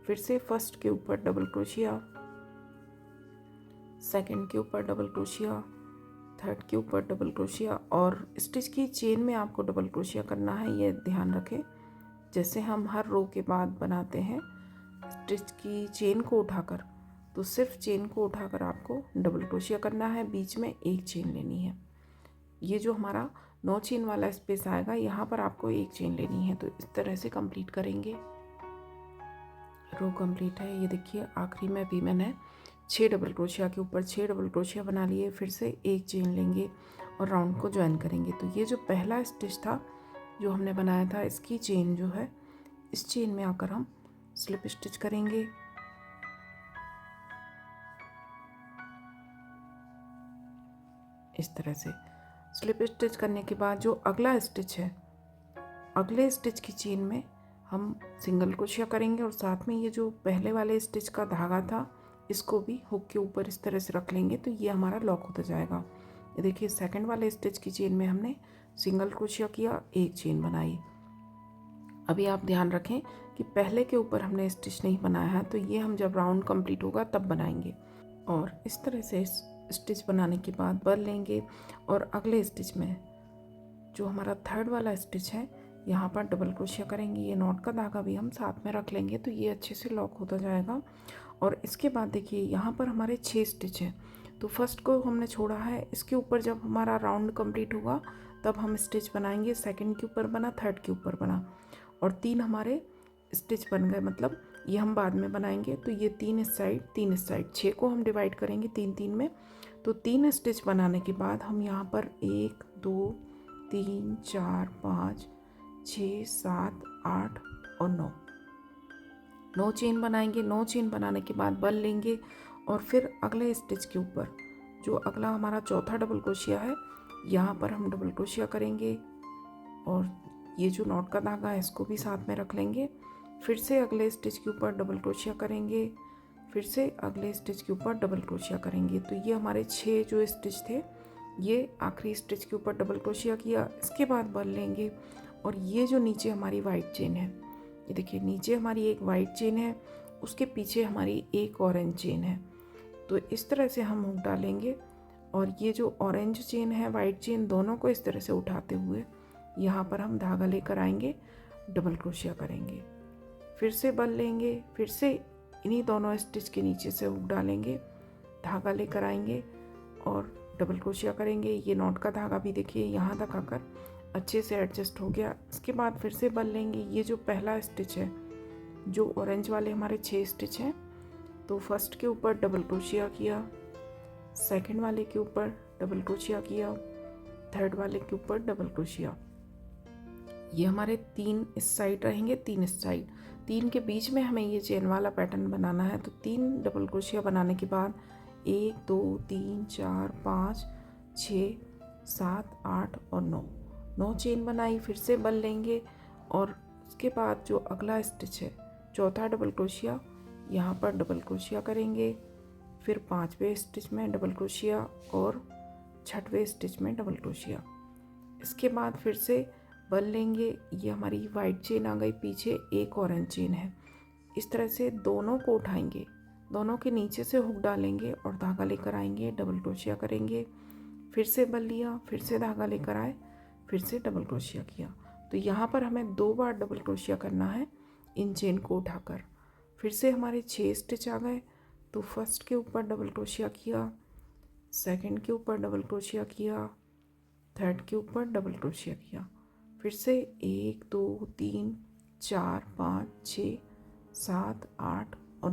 फिर से फर्स्ट के ऊपर डबल क्रोशिया, सेकंड के ऊपर डबल क्रोशिया, थर्ड के ऊपर डबल क्रोशिया और स्टिच की चेन में आपको डबल क्रोशिया करना है। ये ध्यान रखें, जैसे हम हर रो के बाद बनाते हैं स्टिच की चेन को उठाकर, तो सिर्फ चेन को उठाकर आपको डबल क्रोशिया करना है, बीच में एक चेन लेनी है। ये जो हमारा 9 चेन वाला स्पेस आएगा यहाँ पर आपको एक चेन लेनी है। तो इस तरह से कंप्लीट करेंगे। रो कंप्लीट है। ये देखिए आखिरी में भी मैंने 6 डबल क्रोशिया के ऊपर 6 डबल क्रोशिया बना लिए। फिर से एक चेन लेंगे और राउंड को ज्वाइन करेंगे। तो ये जो पहला स्टिच था जो हमने बनाया था, इसकी चेन जो है इस चेन में आकर हम स्लिप स्टिच करेंगे। इस तरह से स्लिप स्टिच करने के बाद जो अगला स्टिच है, अगले स्टिच की चेन में हम सिंगल क्रोशिया करेंगे और साथ में ये जो पहले वाले स्टिच का धागा था इसको भी हुक के ऊपर इस तरह से रख लेंगे। तो ये हमारा लॉक होता जाएगा। ये देखिए सेकंड वाले स्टिच की चेन में हमने सिंगल क्रोशिया किया, एक चेन बनाई। अभी आप ध्यान रखें कि पहले के ऊपर हमने स्टिच नहीं बनाया है, तो ये हम जब राउंड कंप्लीट होगा तब बनाएंगे। और इस तरह से स्टिच बनाने के बाद बल लेंगे और अगले स्टिच में जो हमारा थर्ड वाला स्टिच है यहाँ पर डबल क्रोशिया करेंगे। ये नॉट का धागा भी हम साथ में रख लेंगे तो ये अच्छे से लॉक होता जाएगा। और इसके बाद देखिए यहाँ पर हमारे 6 स्टिच हैं, तो फर्स्ट को हमने छोड़ा है, इसके ऊपर जब हमारा राउंड कंप्लीट होगा तब हम स्टिच बनाएंगे। सेकंड के ऊपर बना, थर्ड के ऊपर बना और 3 हमारे स्टिच बन गए, मतलब ये हम बाद में बनाएंगे। तो ये 3 इस साइड 3 इस साइड, 6 को हम डिवाइड करेंगे 3 3 में। तो 3 स्टिच बनाने के बाद हम यहाँ पर 1 2 3 4 5 6 7 8 और 9 चेन बनाएंगे। 9 चेन बनाने के बाद बल लेंगे और फिर अगले स्टिच के ऊपर जो अगला हमारा चौथा डबल क्रोशिया है यहाँ पर हम डबल क्रोशिया करेंगे और ये जो नॉट का धागा है इसको भी साथ में रख लेंगे। फिर से अगले स्टिच के ऊपर डबल क्रोशिया करेंगे, फिर से अगले स्टिच के ऊपर डबल क्रोशिया करेंगे। तो ये हमारे 6 जो स्टिच थे, ये आखिरी स्टिच के ऊपर डबल क्रोशिया किया, इसके बाद बल लेंगे और ये जो नीचे हमारी वाइट चेन है, ये देखिए नीचे हमारी एक वाइट चेन है, उसके पीछे हमारी एक ऑरेंज चेन है। तो इस तरह से हम हुक डालेंगे और ये जो ऑरेंज चेन है, वाइट चेन, दोनों को इस तरह से उठाते हुए यहाँ पर हम धागा लेकर आएंगे, डबल क्रोशिया करेंगे, फिर से बल लेंगे, फिर से इन्हीं दोनों स्टिच के नीचे से हुक डालेंगे, धागा लेकर आएंगे और डबल क्रोशिया करेंगे। ये नॉट का धागा भी देखिए यहाँ तक आकर अच्छे से एडजस्ट हो गया। इसके बाद फिर से बल लेंगे। ये जो पहला स्टिच है, जो ऑरेंज वाले हमारे 6 स्टिच हैं, तो फर्स्ट के ऊपर डबल क्रोशिया किया, सेकंड वाले के ऊपर डबल क्रोशिया किया, थर्ड वाले के ऊपर डबल क्रोशिया। ये हमारे 3 इस साइड रहेंगे, 3 इस साइड, 3 के बीच में हमें ये चेन वाला पैटर्न बनाना है। तो 3 डबल क्रोशिया बनाने के बाद 1 2 3 4 5 6 7 8 और 9 चेन बनाई। फिर से बल लेंगे और उसके बाद जो अगला स्टिच है, चौथा डबल क्रोशिया, यहाँ पर डबल क्रोशिया करेंगे, फिर 5वें स्टिच में डबल क्रोशिया और 6वें स्टिच में डबल क्रोशिया। इसके बाद फिर से बल लेंगे। ये हमारी वाइट चेन आ गई, पीछे एक ऑरेंज चेन है। इस तरह से दोनों को उठाएंगे, दोनों के नीचे से हुक डालेंगे और धागा लेकर आएंगे, डबल क्रोशिया करेंगे, फिर से बल लिया, फिर से धागा लेकर आए, फिर से डबल क्रोशिया किया। तो यहाँ पर हमें 2 बार डबल क्रोशिया करना है इन चेन को उठाकर। फिर से हमारे 6 स्टिच आ गए। तो फर्स्ट के ऊपर डबल क्रोशिया किया, सेकंड के ऊपर डबल क्रोशिया किया, थर्ड के ऊपर डबल क्रोशिया किया, फिर से 1 2 3 4 5 6 7 8 और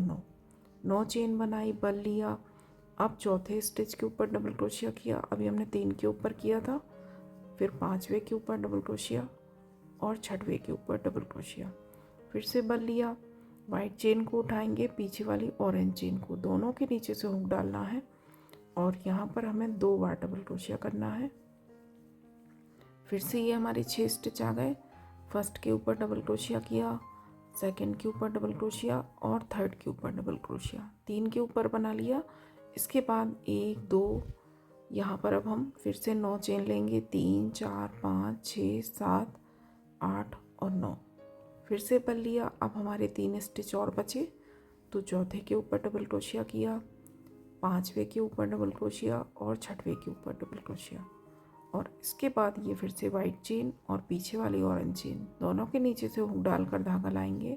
9 चेन बनाई, बल लिया। अब चौथे स्टिच के ऊपर डबल क्रोशिया किया, अभी हमने 3 के ऊपर किया था, फिर 5वें के ऊपर डबल क्रोशिया और 6वें के ऊपर डबल क्रोशिया। फिर से बल लिया, वाइट चेन को उठाएंगे, पीछे वाली ऑरेंज चेन को, दोनों के नीचे से हुक डालना है और यहाँ पर हमें 2 बार डबल क्रोशिया करना है। फिर से ये हमारे 6 स्टिच आ गए। फर्स्ट के ऊपर डबल क्रोशिया किया, सेकंड के ऊपर डबल क्रोशिया और थर्ड के ऊपर डबल क्रोशिया, 3 के ऊपर बना लिया। इसके बाद 1 2, यहाँ पर अब हम फिर से 9 चेन लेंगे, 3 4 5 6 7 8 और 9, फिर से बल लिया। अब हमारे 3 स्टिच और बचे, तो चौथे के ऊपर डबल क्रोशिया किया, 5वें के ऊपर डबल क्रोशिया और 6वें के ऊपर डबल क्रोशिया। और इसके बाद ये फिर से वाइट चेन और पीछे वाली ऑरेंज चेन, दोनों के नीचे से हुक डालकर धागा लाएंगे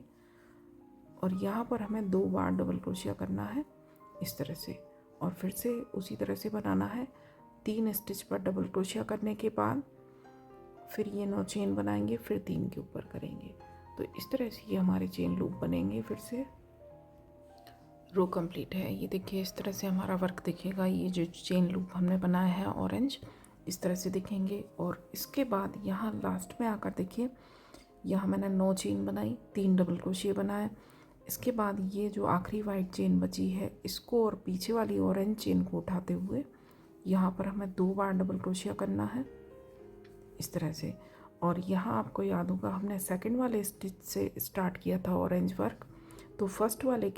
और यहाँ पर हमें 2 बार डबल क्रोशिया करना है इस तरह से। और फिर से उसी तरह से बनाना है। 3 स्टिच पर डबल क्रोशिया करने के बाद फिर ये 9 चेन बनाएंगे, फिर 3 के ऊपर करेंगे। तो इस तरह से ये हमारे चेन लूप बनेंगे। फिर से रो कंप्लीट है। ये देखिए इस तरह से हमारा वर्क दिखेगा। ये जो चेन लूप हमने बनाया है ऑरेंज, इस तरह से दिखेंगे। और इसके बाद यहाँ लास्ट में आकर देखिए, यहाँ मैंने 9 चेन बनाई, 3 डबल क्रोशिया बनाए। इसके बाद ये जो आखिरी वाइट चेन बची है, इसको और पीछे वाली ऑरेंज चेन को उठाते हुए यहाँ पर हमें 2 बार डबल क्रोशिया करना है इस तरह से। और यहाँ आपको याद होगा हमने सेकंड वाले स्टिच से स्टार्ट किया था ऑरेंज वर्क, तो फर्स्ट वाले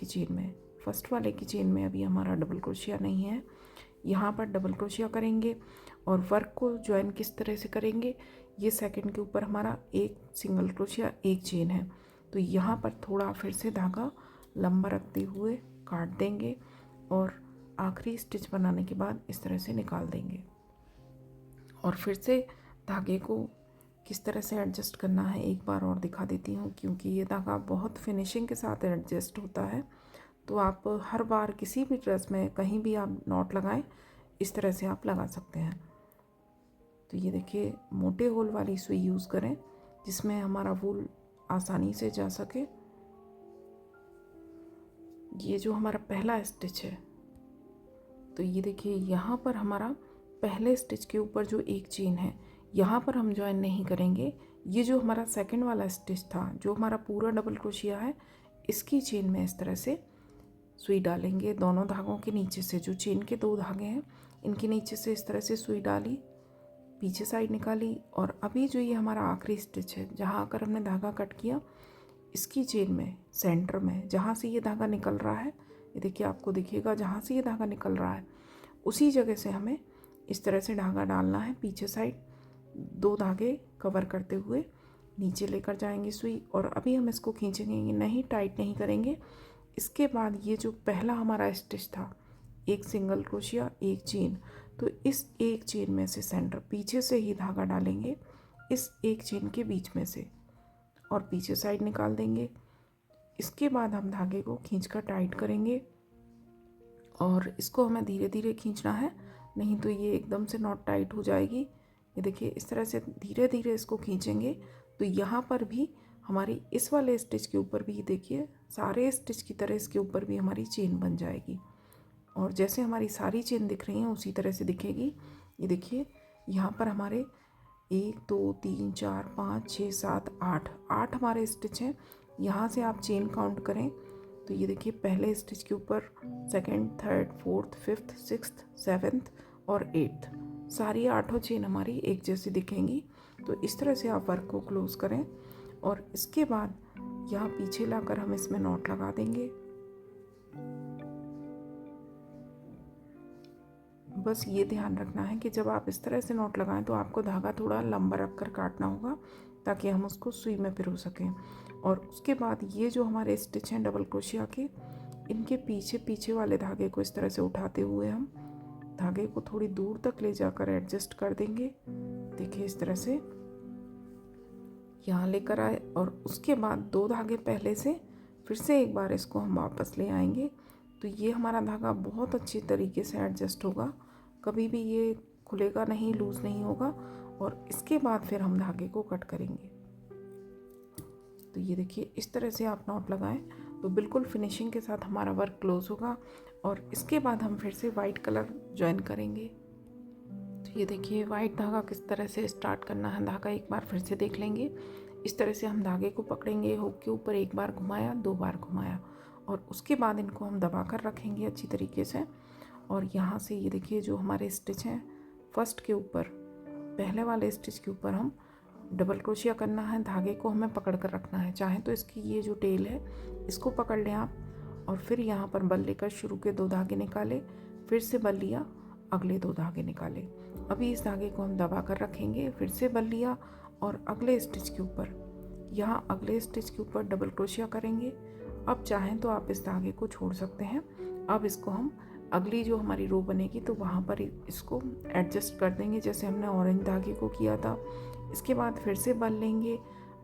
की चेन में अभी हमारा डबल क्रोशिया नहीं है। यहाँ पर डबल क्रोशिया करेंगे और वर्क को ज्वाइन किस तरह से करेंगे, ये सेकंड के ऊपर हमारा एक सिंगल क्रोशिया एक चेन है। तो यहाँ पर थोड़ा फिर से धागा लंबा रखते हुए काट देंगे और आखिरी स्टिच बनाने के बाद इस तरह से निकाल देंगे। और फिर से धागे को किस तरह से एडजस्ट करना है एक बार और दिखा देती हूँ, क्योंकि ये धागा बहुत फिनिशिंग के साथ एडजस्ट होता है। तो आप हर बार किसी भी ड्रेस में कहीं भी आप नॉट लगाएं, इस तरह से आप लगा सकते हैं। तो ये देखिए, मोटे होल वाली सुई यूज़ करें जिसमें हमारा वूल आसानी से जा सके। ये जो हमारा पहला स्टिच है, तो ये देखिए यहाँ पर हमारा पहले स्टिच के ऊपर जो एक चेन है, यहाँ पर हम ज्वाइन नहीं करेंगे। ये जो हमारा सेकंड वाला स्टिच था, जो हमारा पूरा डबल क्रोशिया है, इसकी चेन में इस तरह से सुई डालेंगे। दोनों धागों के नीचे से, जो चेन के दो धागे हैं इनके नीचे से इस तरह से सुई डाली, पीछे साइड निकाली। और अभी जो ये हमारा आखिरी स्टिच है, जहाँ आकर हमने धागा कट किया, इसकी चेन में सेंटर में जहाँ से ये धागा निकल रहा है, ये देखिए आपको दिखेगा, जहाँ से ये धागा निकल रहा है उसी जगह से हमें इस तरह से धागा डालना है। पीछे साइड दो धागे कवर करते हुए नीचे लेकर जाएंगे सुई, और अभी हम इसको खींचेंगे नहीं, टाइट नहीं करेंगे। इसके बाद ये जो पहला हमारा स्टिच था, एक सिंगल क्रोशिया एक चेन, तो इस एक चेन में से सेंटर पीछे से ही धागा डालेंगे, इस एक चेन के बीच में से, और पीछे साइड निकाल देंगे। इसके बाद हम धागे को खींचकर टाइट करेंगे, और इसको हमें धीरे धीरे खींचना है, नहीं तो ये एकदम से नॉट टाइट हो जाएगी। ये देखिए इस तरह से धीरे धीरे इसको खींचेंगे। तो यहाँ पर भी हमारी इस वाले स्टिच के ऊपर भी देखिए, सारे स्टिच की तरह इसके ऊपर भी हमारी चेन बन जाएगी, और जैसे हमारी सारी चेन दिख रही हैं उसी तरह से दिखेगी। ये देखिए यहाँ पर हमारे 1 2 3 4 5 6 7 8 हमारे स्टिच हैं। यहाँ से आप चेन काउंट करें तो ये देखिए, पहले स्टिच के ऊपर second, third, fourth, fifth, sixth, seventh और एट्थ, सारी 8 चेन हमारी एक जैसी दिखेंगी। तो इस तरह से आप वर्क को क्लोज करें, और इसके बाद यहाँ पीछे लाकर हम इसमें नॉट लगा देंगे। बस ये ध्यान रखना है कि जब आप इस तरह से नॉट लगाएं तो आपको धागा थोड़ा लंबा रख कर काटना होगा, ताकि हम उसको सुई में पिरो सकें। और उसके बाद ये जो हमारे स्टिच हैं डबल क्रोशिया के, इनके पीछे पीछे वाले धागे को इस तरह से उठाते हुए हम धागे को थोड़ी दूर तक ले जाकर एडजस्ट कर देंगे। देखिए इस तरह से यहाँ लेकर आए, और उसके बाद दो धागे पहले से फिर से एक बार इसको हम वापस ले आएंगे। तो ये हमारा धागा बहुत अच्छी तरीके से एडजस्ट होगा, कभी भी ये खुलेगा नहीं, लूज़ नहीं होगा। और इसके बाद फिर हम धागे को कट करेंगे। तो ये देखिए इस तरह से आप नॉट लगाएं तो बिल्कुल फिनिशिंग के साथ हमारा वर्क क्लोज होगा। और इसके बाद हम फिर से वाइट कलर ज्वाइन करेंगे। तो ये देखिए वाइट धागा किस तरह से स्टार्ट करना है, धागा एक बार फिर से देख लेंगे। इस तरह से हम धागे को पकड़ेंगे, हुक के ऊपर एक बार घुमाया, दो बार घुमाया, और उसके बाद इनको हम दबा कर रखेंगे अच्छी तरीके से। और यहाँ से ये देखिए जो हमारे स्टिच हैं, फर्स्ट के ऊपर, पहले वाले स्टिच के ऊपर हम डबल क्रोशिया करना है, धागे को हमें पकड़ कर रखना है। चाहे तो इसकी ये जो टेल है इसको पकड़ लें आप, और फिर यहाँ पर बल लेकर शुरू के दो धागे निकाले, फिर से बल लिया, अगले दो धागे निकाले। अभी इस धागे को हम दबा कर रखेंगे, फिर से बल लिया, और अगले स्टिच के ऊपर, यहाँ अगले स्टिच के ऊपर डबल क्रोशिया करेंगे। अब चाहें तो आप इस धागे को छोड़ सकते हैं। अब इसको हम अगली जो हमारी रो बनेगी तो वहाँ पर इसको एडजस्ट कर देंगे, जैसे हमने ऑरेंज धागे को किया था। इसके बाद फिर से बल लेंगे,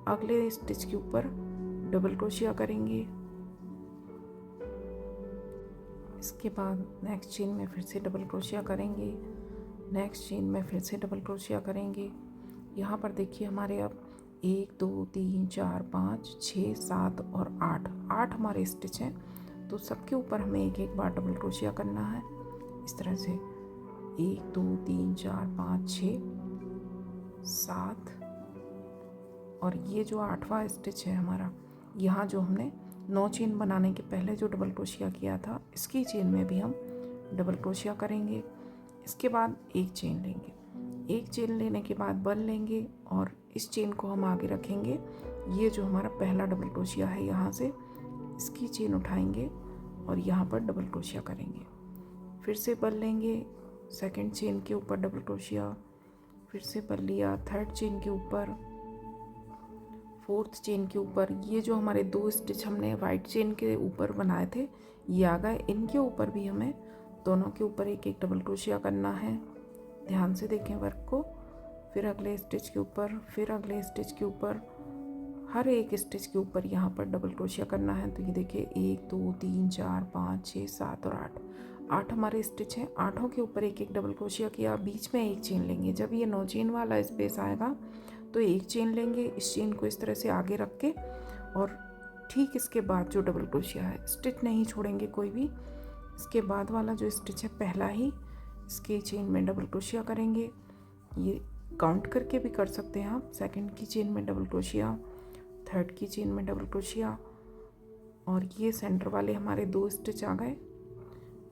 अगले स्टिच के ऊपर डबल क्रोशिया करेंगे। इसके बाद नेक्स्ट चेन में फिर से डबल क्रोशिया करेंगे, नेक्स्ट चेन में फिर से डबल क्रोशिया करेंगे। यहाँ पर देखिए हमारे अब 1 2 3 4 5 6 7 और 8 हमारे स्टिच हैं। तो सबके ऊपर हमें एक एक बार डबल क्रोशिया करना है, इस तरह से 1 2 3 4 5 6 7। और ये जो 8वां स्टिच है हमारा, यहाँ जो हमने 9 चेन बनाने के पहले जो डबल क्रोशिया किया था, इसकी चेन में भी हम डबल क्रोशिया करेंगे। इसके बाद एक चेन लेंगे, एक चेन लेने के बाद बल लेंगे, और इस चेन को हम आगे रखेंगे। ये जो हमारा पहला डबल क्रोशिया है, यहाँ से इसकी चेन उठाएंगे और यहाँ पर डबल क्रोशिया करेंगे। फिर से बल लेंगे, सेकंड चेन के ऊपर डबल क्रोशिया, फिर से बल लिया, थर्ड चेन के ऊपर, फोर्थ चेन के ऊपर। ये जो हमारे 2 स्टिच हमने वाइट चेन के ऊपर बनाए थे ये आ गए। इनके ऊपर भी हमें दोनों के ऊपर एक एक डबल क्रोशिया करना है। ध्यान से देखें वर्क को। फिर अगले स्टिच के ऊपर, फिर अगले स्टिच के ऊपर, हर एक स्टिच के ऊपर यहाँ पर डबल क्रोशिया करना है। तो ये देखिए 1 2 3 4 5 6 7 और 8 हमारे स्टिच हैं। 8 के ऊपर एक एक डबल क्रोशिया किया, बीच में एक चेन लेंगे। जब ये 9 चेन वाला स्पेस आएगा तो एक चेन लेंगे, इस चेन को इस तरह से आगे रख के, और ठीक इसके बाद जो डबल क्रोशिया है, स्टिच नहीं छोड़ेंगे कोई भी। इसके बाद वाला जो स्टिच है पहला ही, इसके चेन में डबल क्रोशिया करेंगे। ये काउंट करके भी कर सकते हैं आप। सेकंड की चेन में डबल क्रोशिया, थर्ड की चेन में डबल क्रोशिया, और ये सेंटर वाले हमारे 2 स्टिच आ गए।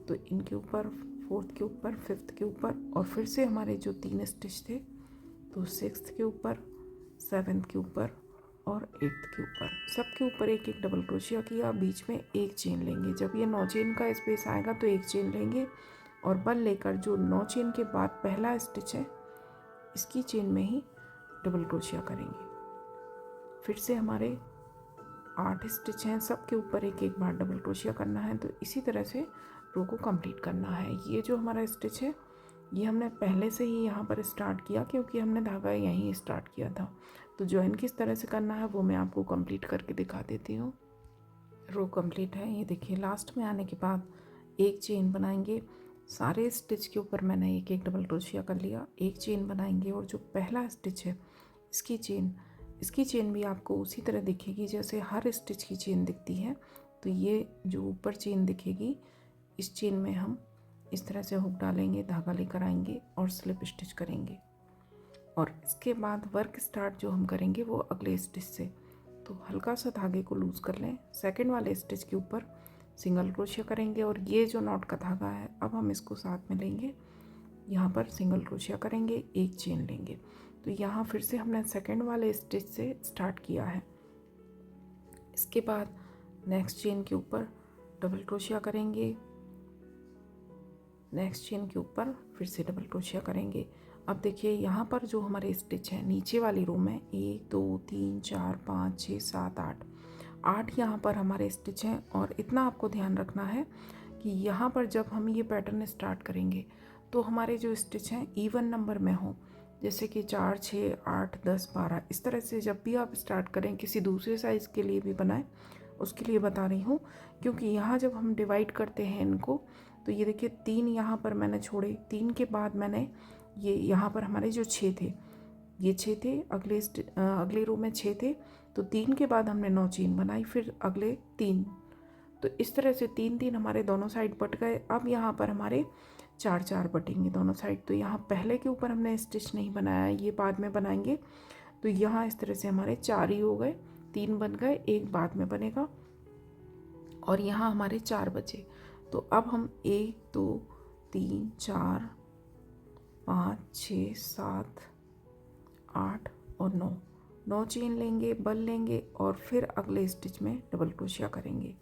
तो इनके ऊपर, फोर्थ के ऊपर, फिफ्थ के ऊपर, और फिर से हमारे जो 3 स्टिच थे तो सिक्स्थ के ऊपर, सेवन्थ के ऊपर और एट्थ के ऊपर, सब के ऊपर एक एक डबल क्रोशिया किया, बीच में एक चेन लेंगे। जब ये 9 चेन का स्पेस आएगा तो एक चेन लेंगे, और बल लेकर जो 9 चेन के बाद पहला स्टिच है इसकी चेन में ही डबल क्रोशिया करेंगे। फिर से हमारे 8 स्टिच हैं, सब के ऊपर एक एक बार डबल क्रोशिया करना है। तो इसी तरह से रो को कंप्लीट करना है। ये जो हमारा स्टिच है ये हमने पहले से ही यहाँ पर स्टार्ट किया, क्योंकि हमने धागा यहीं स्टार्ट किया था। तो जॉइन किस तरह से करना है वो मैं आपको कंप्लीट करके दिखा देती हूँ। रो कंप्लीट है, ये देखिए। लास्ट में आने के बाद एक चेन बनाएंगे। सारे स्टिच के ऊपर मैंने एक एक डबल क्रोशिया कर लिया, एक चेन बनाएंगे, और जो पहला स्टिच है इसकी चेन भी आपको उसी तरह दिखेगी जैसे हर स्टिच की चेन दिखती है। तो ये जो ऊपर चेन दिखेगी, इस चेन में हम इस तरह से हुक डालेंगे, धागा लेकर आएंगे और स्लिप स्टिच करेंगे। और इसके बाद वर्क स्टार्ट जो हम करेंगे वो अगले स्टिच से। तो हल्का सा धागे को लूज़ कर लें, सेकंड वाले स्टिच के ऊपर सिंगल क्रोशिया करेंगे, और ये जो नॉट का धागा है अब हम इसको साथ में लेंगे, यहाँ पर सिंगल क्रोशिया करेंगे, एक चेन लेंगे। तो यहाँ फिर से हमने सेकंड वाले स्टिच से स्टार्ट किया है। इसके बाद नेक्स्ट चेन के ऊपर डबल क्रोशिया करेंगे, नेक्स्ट चेन के ऊपर फिर से डबल क्रोशिया करेंगे। अब देखिए यहाँ पर जो हमारे स्टिच हैं नीचे वाली रो में 1 2 3 4 5 6 7 8 यहाँ पर हमारे स्टिच हैं। और इतना आपको ध्यान रखना है कि यहाँ पर जब हम ये पैटर्न स्टार्ट करेंगे तो हमारे जो स्टिच हैं इवन नंबर में हो, जैसे कि 4 6 8 10 12, इस तरह से जब भी आप स्टार्ट करें। किसी दूसरे साइज़ के लिए भी बनाएं, उसके लिए बता रही हूँ, क्योंकि यहाँ जब हम डिवाइड करते हैं इनको, तो ये देखिए 3 यहाँ पर मैंने छोड़े, 3 के बाद मैंने ये यहाँ पर हमारे जो 6 थे, ये 6 थे, अगले रो में 6 थे, तो 3 के बाद हमने 9 चेन बनाई, फिर अगले 3। तो इस तरह से 3 3 हमारे दोनों साइड बट गए। अब यहाँ पर हमारे 4 4 बटेंगे दोनों साइड। तो यहाँ पहले के ऊपर हमने स्टिच नहीं बनाया, ये बाद में बनाएंगे। तो यहाँ इस तरह से हमारे 4 ही हो गए, 3 बन गए, एक बाद में बनेगा, और यहाँ हमारे 4 बचे। तो अब हम 1 2 3 4 5 6 7 8 और 9 चेन लेंगे, बल लेंगे, और फिर अगले स्टिच में डबल क्रोशिया करेंगे।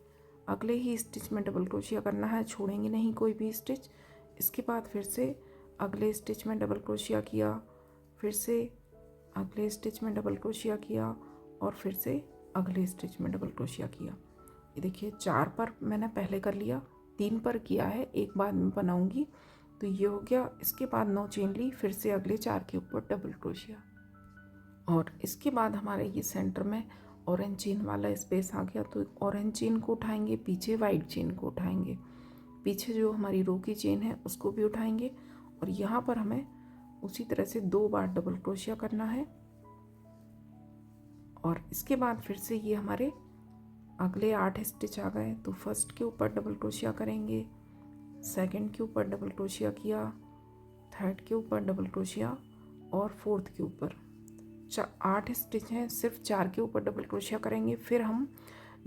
अगले ही स्टिच में डबल क्रोशिया करना है, छोड़ेंगे नहीं कोई भी स्टिच। इसके बाद फिर से अगले स्टिच में डबल क्रोशिया किया, फिर से अगले स्टिच में डबल क्रोशिया किया, और फिर से अगले स्टिच में डबल क्रोशिया किया। ये देखिए 4 पर मैंने पहले कर लिया, 3 पर किया है, एक बाद में बनाऊंगी। तो ये हो गया। इसके बाद 9 चेन ली, फिर से अगले 4 के ऊपर डबल क्रोशिया, और इसके बाद हमारे ये सेंटर में ऑरेंज चेन वाला स्पेस आ गया। तो ऑरेंज चेन को उठाएंगे, पीछे वाइट चेन को उठाएंगे, पीछे जो हमारी रो की चेन है उसको भी उठाएंगे, और यहाँ पर हमें उसी तरह से 2 बार डबल क्रोशिया करना है। और इसके बाद फिर से ये हमारे अगले 8 स्टिच आ गए। तो फर्स्ट के ऊपर डबल क्रोशिया करेंगे, सेकंड के ऊपर डबल क्रोशिया किया, थर्ड के ऊपर डबल क्रोशिया, और फोर्थ के ऊपर 8 स्टिच हैं, सिर्फ 4 के ऊपर डबल क्रोशिया करेंगे। फिर हम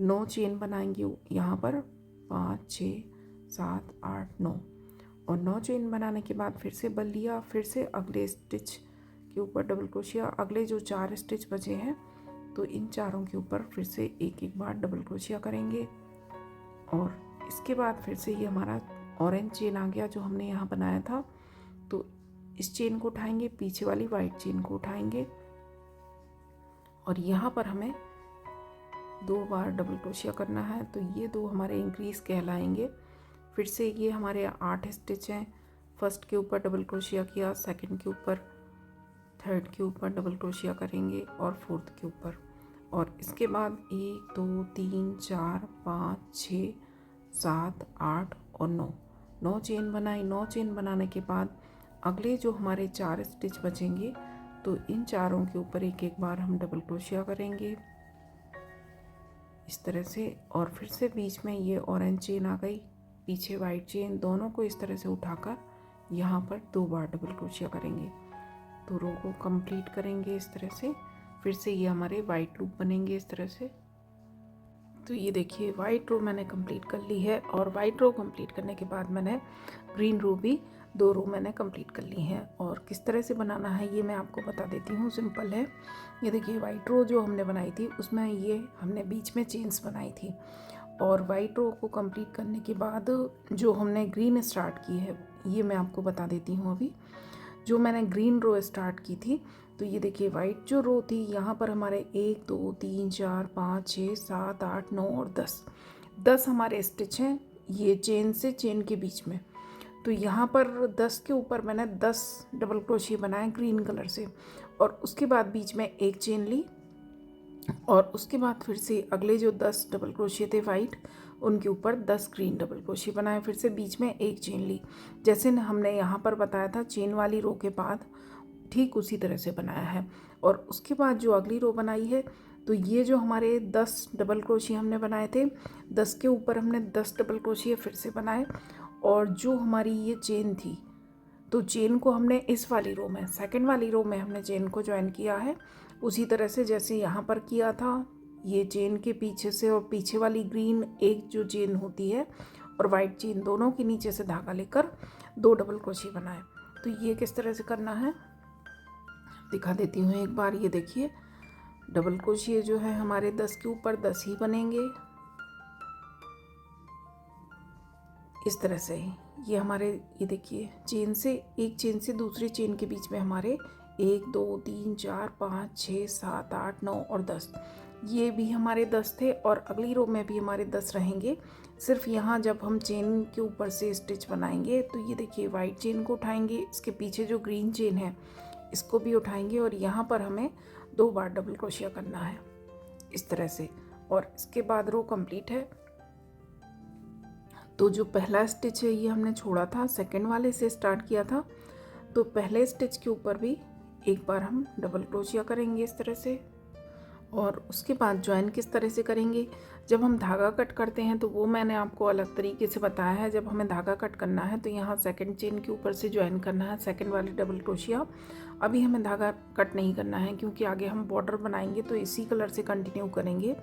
9 चेन बनाएंगे यहाँ पर, 5 6 7 8 9, और 9 चेन बनाने के बाद फिर से बल लिया, फिर से अगले स्टिच के ऊपर डबल क्रोशिया। अगले जो 4 स्टिच बचे हैं तो इन चारों के ऊपर फिर से एक एक बार डबल क्रोशिया करेंगे। और इसके बाद फिर से ये हमारा ऑरेंज चेन आ गया जो हमने यहाँ बनाया था। तो इस चेन को उठाएंगे, पीछे वाली वाइट चेन को उठाएंगे और यहाँ पर हमें 2 बार डबल क्रोशिया करना है। तो ये 2 हमारे इंक्रीज कहलाएंगे। फिर से ये हमारे 8 स्टिच हैं। फर्स्ट के ऊपर डबल क्रोशिया किया, सेकंड के ऊपर, थर्ड के ऊपर डबल क्रोशिया करेंगे और फोर्थ के ऊपर। और इसके बाद 1 2 3 4 5 6 7 8 और 9 चेन बनाई। 9 चेन बनाने के बाद अगले जो हमारे 4 स्टिच बचेंगे तो इन चारों के ऊपर एक एक बार हम डबल क्रोशिया करेंगे इस तरह से। और फिर से बीच में ये ऑरेंज चेन आ गई, पीछे वाइट चेन, दोनों को इस तरह से उठाकर यहाँ पर 2 बार डबल क्रोशिया करेंगे। तो रो को कंप्लीट करेंगे इस तरह से। फिर से ये हमारे वाइट लूप बनेंगे इस तरह से। तो ये देखिए वाइट रो मैंने कंप्लीट कर ली है। और वाइट रो कंप्लीट करने के बाद मैंने ग्रीन रो भी 2 रो मैंने कंप्लीट कर ली हैं। और किस तरह से बनाना है ये मैं आपको बता देती हूँ, सिंपल है। ये देखिए वाइट रो जो हमने बनाई थी उसमें ये हमने बीच में चेन्स बनाई थी। और वाइट रो को कंप्लीट करने के बाद जो हमने ग्रीन स्टार्ट की है ये मैं आपको बता देती हूँ। अभी जो मैंने ग्रीन रो स्टार्ट की थी, तो ये देखिए वाइट जो रो थी यहाँ पर हमारे 1 2 3 4 5 6 7 8 9 और 10 हमारे स्टिच हैं ये चेन से चेन के बीच में। तो यहाँ पर 10 के ऊपर मैंने 10 डबल क्रोशिया बनाए ग्रीन कलर से। और उसके बाद बीच में एक चेन ली और उसके बाद फिर से अगले जो 10 डबल क्रोशिया थे वाइट, उनके ऊपर 10 ग्रीन डबल क्रोशिया बनाए। फिर से बीच में एक चेन ली, जैसे हमने यहाँ पर बताया था चेन वाली रो के बाद, ठीक उसी तरह से बनाया है। और उसके बाद जो अगली रो बनाई है, तो ये जो हमारे 10 डबल क्रोशिया हमने बनाए थे, 10 के ऊपर हमने 10 डबल क्रोशिया फिर से बनाए। और जो हमारी ये चेन थी, तो चेन को हमने इस वाली रो में, सेकंड वाली रो में हमने चेन को ज्वाइन किया है उसी तरह से जैसे यहाँ पर किया था। ये चेन के पीछे से और पीछे वाली ग्रीन एक जो चेन होती है और वाइट चेन, दोनों के नीचे से धागा लेकर 2 डबल क्रोशिया बनाए। तो ये किस तरह से करना है दिखा देती हूँ एक बार। ये देखिए डबल क्रोशिया जो है हमारे 10 के ऊपर 10 ही बनेंगे इस तरह से। ये हमारे ये देखिए चेन से, एक चेन से दूसरी चेन के बीच में हमारे 1 2 3 4 5 6 7 8 9 और 10, ये भी हमारे 10 थे। और अगली रो में भी हमारे 10 रहेंगे। सिर्फ यहाँ जब हम चेन के ऊपर से स्टिच बनाएंगे तो ये देखिए वाइट चेन को उठाएंगे, इसके पीछे जो ग्रीन चेन है इसको भी उठाएंगे और यहाँ पर हमें 2 बार डबल क्रोशिया करना है इस तरह से। और इसके बाद रो कंप्लीट है। तो जो पहला स्टिच है ये हमने छोड़ा था, सेकंड वाले से स्टार्ट किया था। तो पहले स्टिच के ऊपर भी एक बार हम डबल क्रोशिया करेंगे इस तरह से। और उसके बाद ज्वाइन किस तरह से करेंगे, जब हम धागा कट करते हैं तो वो मैंने आपको अलग तरीके से बताया है। जब हमें धागा कट करना है तो यहाँ सेकंड चेन के ऊपर से ज्वाइन करना है सेकंड वाली डबल क्रोशिया। अभी हमें धागा कट नहीं करना है क्योंकि आगे हम बॉर्डर बनाएंगे तो इसी कलर से कंटिन्यू करेंगे।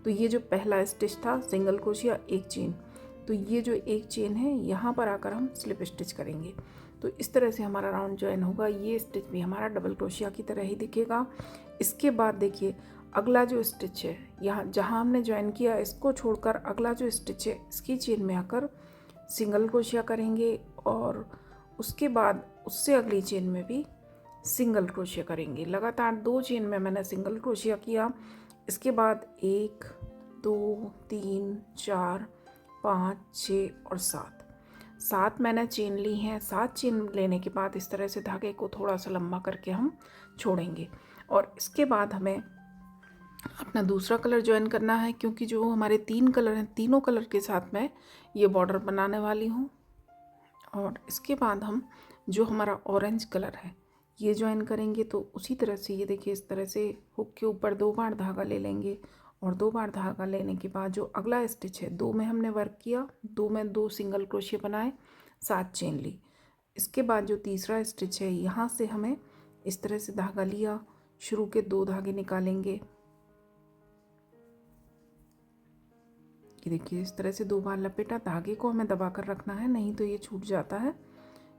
तो ये जो पहला स्टिच था सिंगल क्रोशिया एक चेन, तो ये जो एक चेन है यहाँ पर आकर हम स्लिप स्टिच करेंगे। तो इस तरह से हमारा राउंड ज्वाइन होगा। ये स्टिच भी हमारा डबल क्रोशिया की तरह ही दिखेगा। इसके बाद देखिए अगला जो स्टिच है, यहाँ जहाँ हमने ज्वाइन किया इसको छोड़कर अगला जो स्टिच है इसकी चेन में आकर सिंगल क्रोशिया करेंगे और उसके बाद उससे अगली चेन में भी सिंगल क्रोशिया करेंगे। लगातार 2 चेन में मैंने सिंगल क्रोशिया किया। इसके बाद 1 2 3 4 5 6 और 7 मैंने चेन ली हैं। 7 चेन लेने के बाद इस तरह से धागे को थोड़ा सा लंबा करके हम छोड़ेंगे। और इसके बाद हमें अपना दूसरा कलर ज्वाइन करना है क्योंकि जो हमारे 3 कलर हैं, तीनों कलर के साथ मैं ये बॉर्डर बनाने वाली हूँ। और इसके बाद हम जो हमारा ऑरेंज कलर है ये ज्वाइन करेंगे। तो उसी तरह से ये देखिए इस तरह से हुक के ऊपर 2 बार धागा ले लेंगे और 2 बार धागा लेने के बाद जो अगला स्टिच है 2 में हमने वर्क किया, 2 में 2 सिंगल क्रोशिया बनाए, 7 चेन ली। इसके बाद जो तीसरा स्टिच है यहाँ से हमें इस तरह से धागा लिया, शुरू के 2 धागे निकालेंगे। ये देखिए इस तरह से 2 बार लपेटा, धागे को हमें दबा कर रखना है नहीं तो ये छूट जाता है।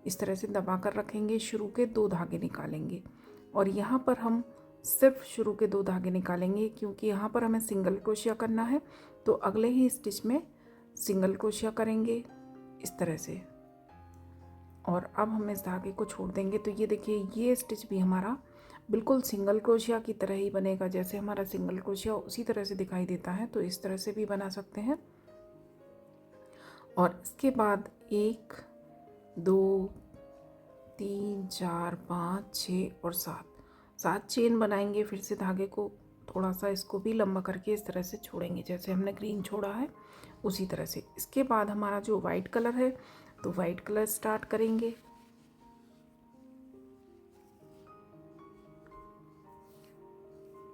इस तरह से दबा कर रखेंगे, शुरू के 2 धागे निकालेंगे और यहाँ पर हम सिर्फ शुरू के 2 धागे निकालेंगे क्योंकि यहाँ पर हमें सिंगल क्रोशिया करना है। तो अगले ही स्टिच में सिंगल क्रोशिया करेंगे इस तरह से। और अब हम इस धागे को छोड़ देंगे। तो ये देखिए ये स्टिच भी हमारा बिल्कुल सिंगल क्रोशिया की तरह ही बनेगा, जैसे हमारा सिंगल क्रोशिया उसी तरह से दिखाई देता है। तो इस तरह से भी बना सकते हैं। और इसके बाद 1 2 3 4 5 6 और 7 चेन बनाएंगे। फिर से धागे को थोड़ा सा इसको भी लंबा करके इस तरह से छोड़ेंगे, जैसे हमने ग्रीन छोड़ा है उसी तरह से। इसके बाद हमारा जो वाइट कलर है, तो वाइट कलर स्टार्ट करेंगे।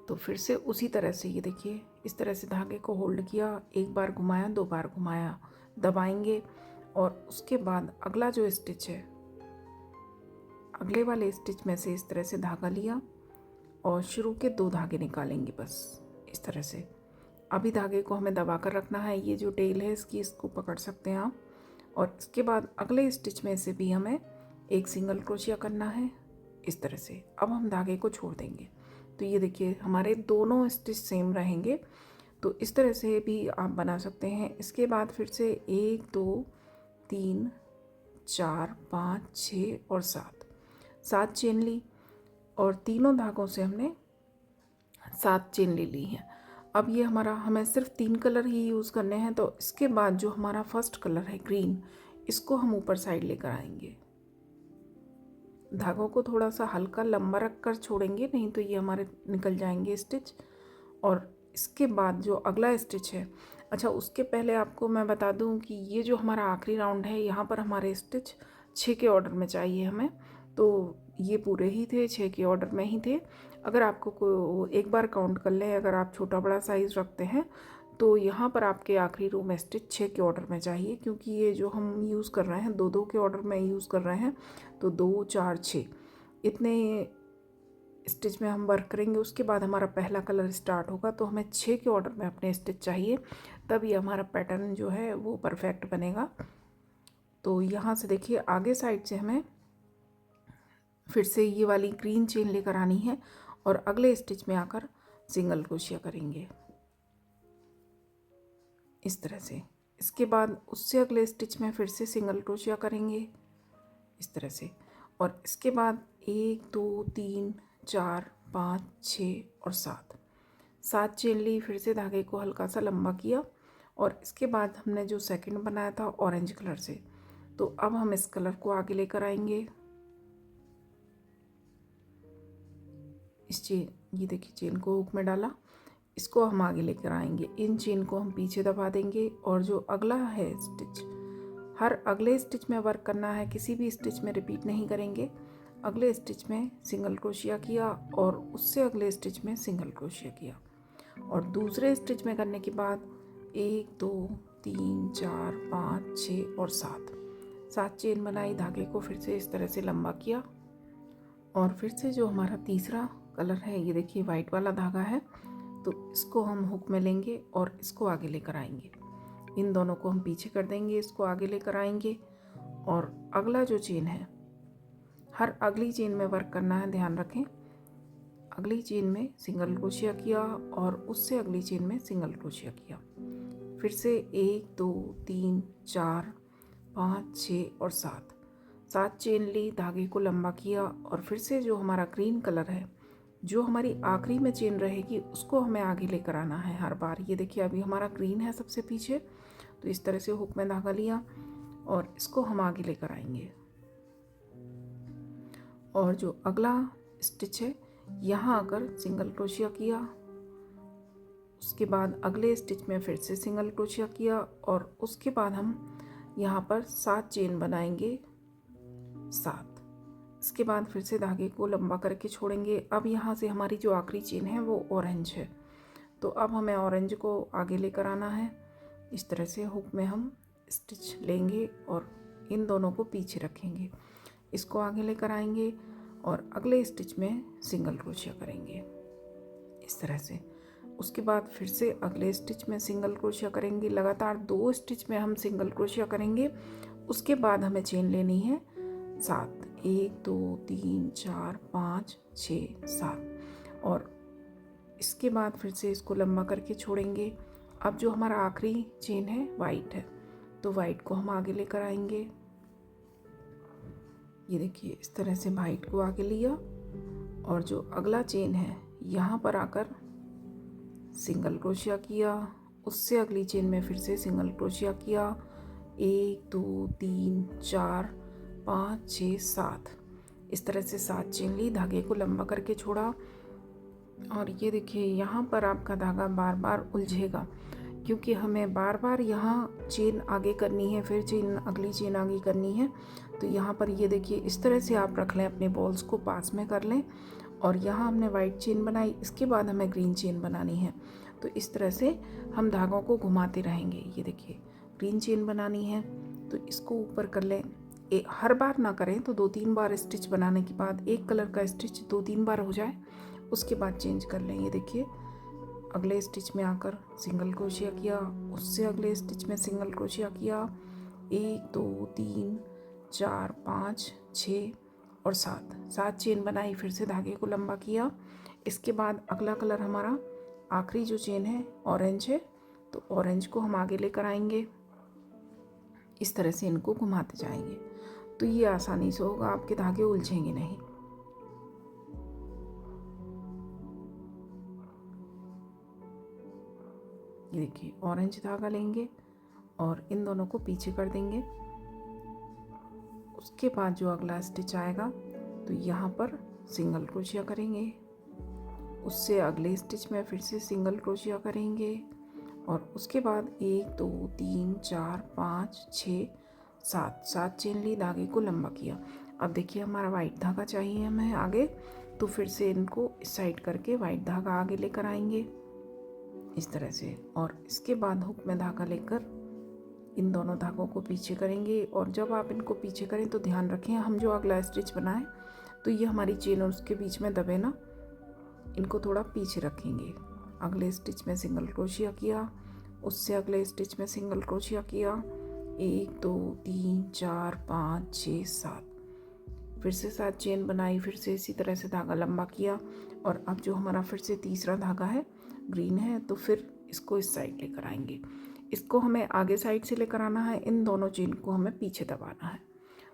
तो फिर से उसी तरह से ये देखिए इस तरह से धागे को होल्ड किया, एक बार घुमाया, 2 बार घुमाया, दबाएंगे। और उसके बाद अगला जो स्टिच है, अगले वाले स्टिच में से इस तरह से धागा लिया और शुरू के 2 धागे निकालेंगे, बस इस तरह से। अभी धागे को हमें दबा कर रखना है, ये जो टेल है इसकी, इसको पकड़ सकते हैं आप। और इसके बाद अगले स्टिच में से भी हमें एक सिंगल क्रोशिया करना है इस तरह से। अब हम धागे को छोड़ देंगे। तो ये देखिए हमारे दोनों स्टिच सेम रहेंगे। तो इस तरह से भी आप बना सकते हैं। इसके बाद फिर से 1 2 3 4 5 6 और 7 चेन ली और तीनों धागों से हमने 7 चेन ले ली हैं। अब ये हमारा, हमें सिर्फ 3 कलर ही यूज़ करने हैं। तो इसके बाद जो हमारा फर्स्ट कलर है ग्रीन, इसको हम ऊपर साइड लेकर आएंगे। धागों को थोड़ा सा हल्का लंबा रख कर छोड़ेंगे, नहीं तो ये हमारे निकल जाएंगे स्टिच। और इसके बाद जो अगला स्टिच है, अच्छा उसके पहले आपको मैं बता दूं कि ये जो हमारा आखिरी राउंड है, यहाँ पर हमारे स्टिच 6 के ऑर्डर में चाहिए हमें। तो ये पूरे ही थे, 6 के ऑर्डर में ही थे। अगर आपको एक बार काउंट कर लें, अगर आप छोटा बड़ा साइज़ रखते हैं तो यहाँ पर आपके आखिरी रो में स्टिच 6 के ऑर्डर में चाहिए, क्योंकि ये जो हम यूज़ कर रहे हैं 2 के ऑर्डर में यूज़ कर रहे हैं। तो 2 4 6 इतने स्टिच में हम वर्क करेंगे। उसके बाद हमारा पहला कलर स्टार्ट होगा, तो हमें 6 के ऑर्डर में अपने स्टिच चाहिए, तब ये हमारा पैटर्न जो है वो परफेक्ट बनेगा। तो यहाँ से देखिए आगे साइड से हमें फिर से ये वाली ग्रीन चेन लेकर आनी है और अगले स्टिच में आकर सिंगल क्रोशिया करेंगे इस तरह से। इसके बाद उससे अगले स्टिच में फिर से सिंगल क्रोशिया करेंगे इस तरह से। और इसके बाद 1 2 3 4 5 6 और 7 चेन ली। फिर से धागे को हल्का सा लंबा किया और इसके बाद हमने जो सेकंड बनाया था ऑरेंज कलर से, तो अब हम इस कलर को आगे लेकर आएंगे। इस चेन, ये देखिए चेन को हुक में डाला, इसको हम आगे लेकर आएंगे। इन चेन को हम पीछे दबा देंगे और जो अगला है स्टिच, हर अगले स्टिच में वर्क करना है, किसी भी स्टिच में रिपीट नहीं करेंगे। अगले स्टिच में सिंगल क्रोशिया किया और उससे अगले स्टिच में सिंगल क्रोशिया किया और दूसरे स्टिच में करने के बाद 1 2 3 4 5 6 और 7 चेन बनाई। धागे को फिर से इस तरह से लंबा किया और फिर से जो हमारा तीसरा कलर है, ये देखिए वाइट वाला धागा है, तो इसको हम हुक में लेंगे और इसको आगे लेकर आएंगे। इन दोनों को हम पीछे कर देंगे, इसको आगे लेकर आएंगे। और अगला जो चेन है, हर अगली चेन में वर्क करना है, ध्यान रखें। अगली चेन में सिंगल क्रोशिया किया और उससे अगली चेन में सिंगल क्रोशिया किया। फिर से 1 2 3 4 5 6 और 7 चेन ली, धागे को लंबा किया और फिर से जो हमारा ग्रीन कलर है, जो हमारी आखिरी में चेन रहेगी, उसको हमें आगे लेकर आना है हर बार। ये देखिए अभी हमारा ग्रीन है सबसे पीछे, तो इस तरह से हुक में धागा लिया और इसको हम आगे लेकर आएंगे। और जो अगला स्टिच है, यहाँ आकर सिंगल क्रोशिया किया, उसके बाद अगले स्टिच में फिर से सिंगल क्रोशिया किया और उसके बाद हम यहाँ पर 7 चेन बनाएंगे, 7। इसके बाद फिर से धागे को लंबा करके छोड़ेंगे। अब यहाँ से हमारी जो आखिरी चेन है वो ऑरेंज है, तो अब हमें ऑरेंज को आगे लेकर आना है। इस तरह से हुक में हम स्टिच लेंगे और इन दोनों को पीछे रखेंगे, इसको आगे लेकर आएंगे और अगले स्टिच में सिंगल क्रोशिया करेंगे इस तरह से। उसके बाद फिर से अगले स्टिच में सिंगल क्रोशिया करेंगे। लगातार 2 स्टिच में हम सिंगल क्रोशिया करेंगे। उसके बाद हमें चेन लेनी है 7, 1 2 3 4 5 6 7 और इसके बाद फिर से इसको लंबा करके छोड़ेंगे। अब जो हमारा आखिरी चेन है वाइट है, तो वाइट को हम आगे लेकर आएंगे ये देखिए इस तरह से वाइट को आगे लिया और जो अगला चेन है यहाँ पर आकर सिंगल क्रोशिया किया, उससे अगली चेन में फिर से सिंगल क्रोशिया किया, 1 2 3 4 5 6 7, इस तरह से 7 चेन ली, धागे को लंबा करके छोड़ा। और ये देखिए यहाँ पर आपका धागा बार बार उलझेगा क्योंकि हमें बार बार यहाँ चेन आगे करनी है, फिर चेन अगली चेन आगे करनी है। तो यहाँ पर ये देखिए इस तरह से आप रख लें, अपने बॉल्स को पास में कर लें। और यहाँ हमने वाइट चेन बनाई, इसके बाद हमें ग्रीन चेन बनानी है। तो इस तरह से हम धागों को घुमाते रहेंगे। ये देखिए ग्रीन चेन बनानी है तो इसको ऊपर कर लें। हर बार ना करें तो 2-3 बार स्टिच बनाने के बाद, एक कलर का स्टिच 2-3 बार हो जाए उसके बाद चेंज कर लें। ये देखिए अगले स्टिच में आकर सिंगल क्रोशिया किया, उससे अगले स्टिच में सिंगल क्रोशिया किया, 1 2 3 4 5 6 और 7 चेन बनाई, फिर से धागे को लंबा किया। इसके बाद अगला कलर हमारा आखिरी जो चेन है ऑरेंज है, तो ऑरेंज को हम आगे लेकर आएंगे, इस तरह से इनको घुमाते जाएंगे। तो ये आसानी से होगा, आपके धागे उलझेंगे नहीं। ये देखिए ऑरेंज धागा लेंगे और इन दोनों को पीछे कर देंगे। उसके बाद जो अगला स्टिच आएगा तो यहाँ पर सिंगल क्रोशिया करेंगे, उससे अगले स्टिच में फिर से सिंगल क्रोशिया करेंगे और उसके बाद 1 2 3 4 5 6 7 चेन ली, धागे को लंबा किया। अब देखिए हमारा वाइट धागा चाहिए हमें आगे, तो फिर से इनको इस साइड करके वाइट धागा आगे लेकर आएंगे इस तरह से। और इसके बाद हुक में धागा लेकर इन दोनों धागों को पीछे करेंगे। और जब आप इनको पीछे करें तो ध्यान रखें, हम जो अगला स्टिच बनाएं तो ये हमारी चेन और उसके बीच में दबे ना, इनको थोड़ा पीछे रखेंगे। अगले स्टिच में सिंगल क्रोशिया किया, उससे अगले स्टिच में सिंगल क्रोशिया किया, 1 2 3 4 5 6 7, फिर से 7 चेन बनाई, फिर से इसी तरह से धागा लंबा किया। और अब जो हमारा फिर से तीसरा धागा है ग्रीन है, तो फिर इसको इस साइड लेकर आएंगे। इसको हमें आगे साइड से लेकर आना है, इन दोनों चेन को हमें पीछे दबाना है।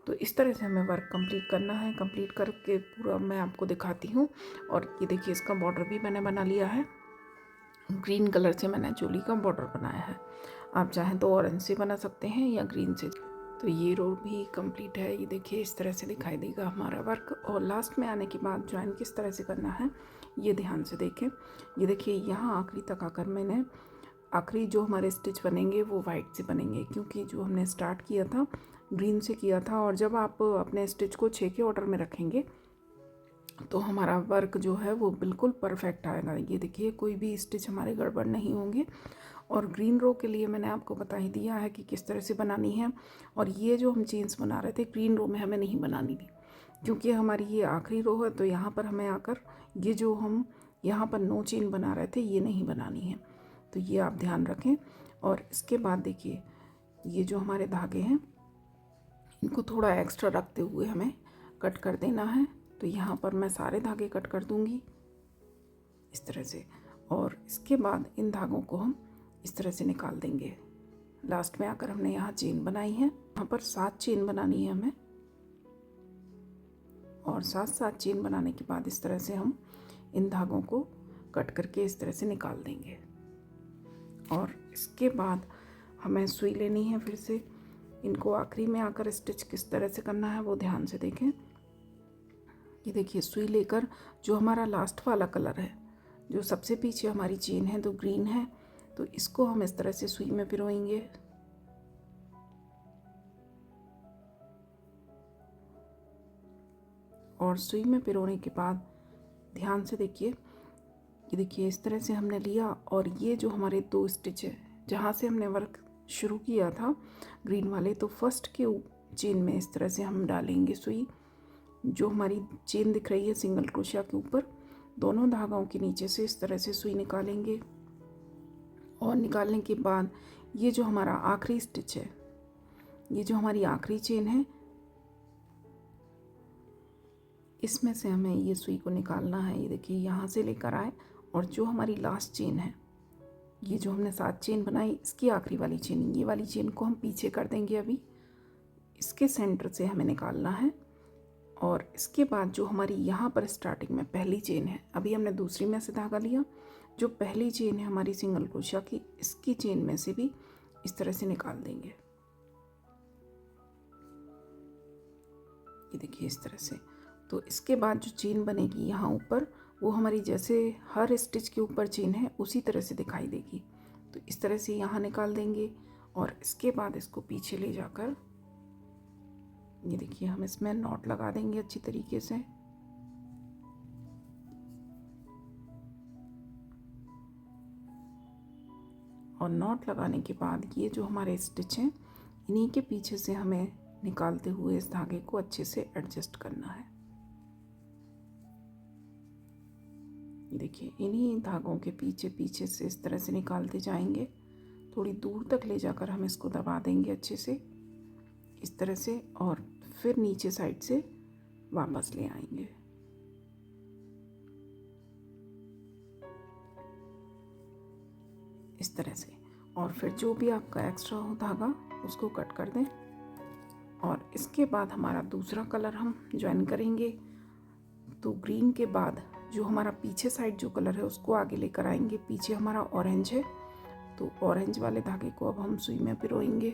तो इस तरह से हमें वर्क कंप्लीट करना है। कंप्लीट करके पूरा मैं आपको दिखाती हूँ। और ये देखिए इसका बॉर्डर भी मैंने बना लिया है, ग्रीन कलर से मैंने चोली का बॉर्डर बनाया है। आप चाहें तो ऑरेंज से बना सकते हैं या ग्रीन से। तो ये रो भी कंप्लीट है। ये देखिए इस तरह से दिखाई देगा हमारा वर्क। और लास्ट में आने के बाद ज्वाइन किस तरह से करना है ये ध्यान से देखें। ये देखिए यहाँ आखिरी तक आकर मैंने आखिरी जो हमारे स्टिच बनेंगे वो वाइट से बनेंगे, क्योंकि जो हमने स्टार्ट किया था ग्रीन से किया था। और जब आप अपने स्टिच को 6 के ऑर्डर में रखेंगे तो हमारा वर्क जो है वो बिल्कुल परफेक्ट आएगा। ये देखिए कोई भी स्टिच हमारे गड़बड़ नहीं होंगे। और ग्रीन रो के लिए मैंने आपको बता ही दिया है कि किस तरह से बनानी है। और ये जो हम चेन्स बना रहे थे ग्रीन रो में हमें नहीं बनानी थी, क्योंकि हमारी ये आखिरी रो है। तो यहाँ पर हमें आकर ये जो हम यहाँ पर 9 चेन बना रहे थे ये नहीं बनानी है। तो ये आप ध्यान रखें। और इसके बाद देखिए ये जो हमारे धागे हैं इनको थोड़ा एक्स्ट्रा रखते हुए हमें कट कर देना है। तो यहाँ पर मैं सारे धागे कट कर दूँगी इस तरह से। और इसके बाद इन धागों को हम इस तरह से निकाल देंगे। लास्ट में आकर हमने यहाँ चेन बनाई है, यहाँ पर 7 चेन बनानी है हमें। और 7 चेन बनाने के बाद इस तरह से हम इन धागों को कट करके इस तरह से निकाल देंगे। और इसके बाद हमें सुई लेनी है फिर से। इनको आखिरी में आकर स्टिच किस तरह से करना है वो ध्यान से देखें। ये देखिए सुई लेकर जो हमारा लास्ट वाला कलर है, जो सबसे पीछे हमारी चेन है तो ग्रीन है, तो इसको हम इस तरह से सुई में पिरोएंगे। और सुई में पिरोने के बाद ध्यान से देखिए, ये देखिए इस तरह से हमने लिया। और ये जो हमारे 2 स्टिच है जहाँ से हमने वर्क शुरू किया था ग्रीन वाले, तो फर्स्ट के चेन में इस तरह से हम डालेंगे सुई। जो हमारी चेन दिख रही है सिंगल क्रोशिया के ऊपर, दोनों धागों के नीचे से इस तरह से सुई निकालेंगे। और निकालने के बाद ये जो हमारा आखिरी स्टिच है, ये जो हमारी आखिरी चेन है, इसमें से हमें ये सुई को निकालना है। ये देखिए यहाँ से लेकर आए और जो हमारी लास्ट चेन है, ये जो हमने 7 चेन बनाई, इसकी आखिरी वाली चेन, ये वाली चेन को हम पीछे कर देंगे। अभी इसके सेंटर से हमें निकालना है और इसके बाद जो हमारी यहाँ पर स्टार्टिंग में पहली चेन है, अभी हमने दूसरी में से धागा लिया, जो पहली चेन है हमारी सिंगल क्रोशिया की, इसकी चेन में से भी इस तरह से निकाल देंगे। ये देखिए इस तरह से। तो इसके बाद जो चेन बनेगी यहाँ ऊपर, वो हमारी जैसे हर स्टिच के ऊपर चेन है उसी तरह से दिखाई देगी। तो इस तरह से यहाँ निकाल देंगे और इसके बाद इसको पीछे ले जाकर ये देखिए हम इसमें नॉट लगा देंगे अच्छी तरीके से। और नॉट लगाने के बाद ये जो हमारे स्टिच हैं, इन्हीं के पीछे से हमें निकालते हुए इस धागे को अच्छे से एडजस्ट करना है। देखिए इन्हीं धागों के पीछे पीछे से इस तरह से निकालते जाएंगे, थोड़ी दूर तक ले जाकर हम इसको दबा देंगे अच्छे से इस तरह से, और फिर नीचे साइड से वापस ले आएंगे। इस तरह से, और फिर जो भी आपका एक्स्ट्रा हो धागा उसको कट कर दें। और इसके बाद हमारा दूसरा कलर हम ज्वाइन करेंगे। तो ग्रीन के बाद जो हमारा पीछे साइड जो कलर है उसको आगे लेकर आएंगे। पीछे हमारा ऑरेंज है, तो ऑरेंज वाले धागे को अब हम सुई में पिरोएंगे।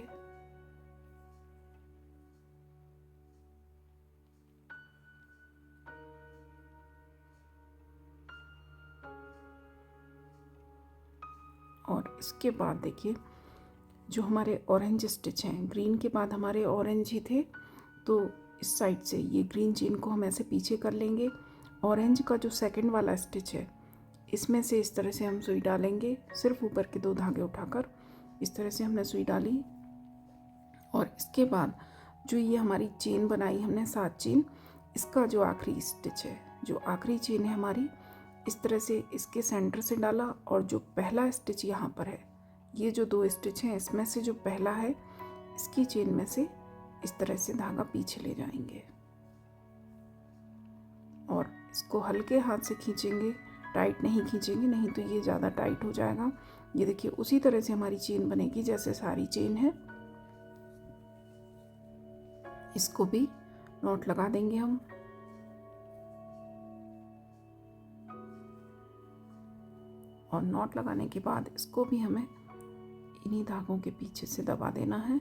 और इसके बाद देखिए जो हमारे ऑरेंज स्टिच हैं, ग्रीन के बाद हमारे ऑरेंज ही थे, तो इस साइड से ये ग्रीन चेन को हम ऐसे पीछे कर लेंगे। ऑरेंज का जो सेकंड वाला स्टिच है, इसमें से इस तरह से हम सुई डालेंगे, सिर्फ ऊपर के 2 धागे उठाकर इस तरह से हमने सुई डाली। और इसके बाद जो ये हमारी चेन बनाई हमने 7 चेन, इसका जो आखिरी स्टिच है, जो आखिरी चेन है हमारी, इस तरह से इसके सेंटर से डाला। और जो पहला स्टिच यहाँ पर है, ये जो 2 स्टिच हैं, इसमें से जो पहला है, इसकी चेन में से इस तरह से धागा पीछे ले जाएंगे और इसको हल्के हाथ से खींचेंगे, टाइट नहीं खींचेंगे, नहीं तो ये ज़्यादा टाइट हो जाएगा। ये देखिए उसी तरह से हमारी चेन बनेगी जैसे सारी चेन है। इसको भी नॉट लगा देंगे हम। और नॉट लगाने के बाद इसको भी हमें इन्हीं धागों के पीछे से दबा देना है।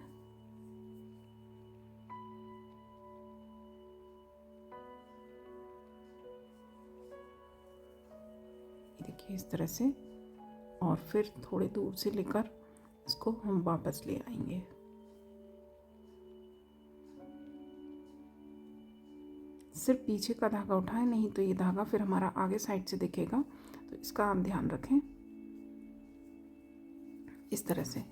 देखिए इस तरह से, और फिर थोड़े दूर से लेकर इसको हम वापस ले आएंगे। सिर्फ पीछे का धागा उठाएं, नहीं तो ये धागा फिर हमारा आगे साइड से दिखेगा, तो इसका आप ध्यान रखें इस तरह से।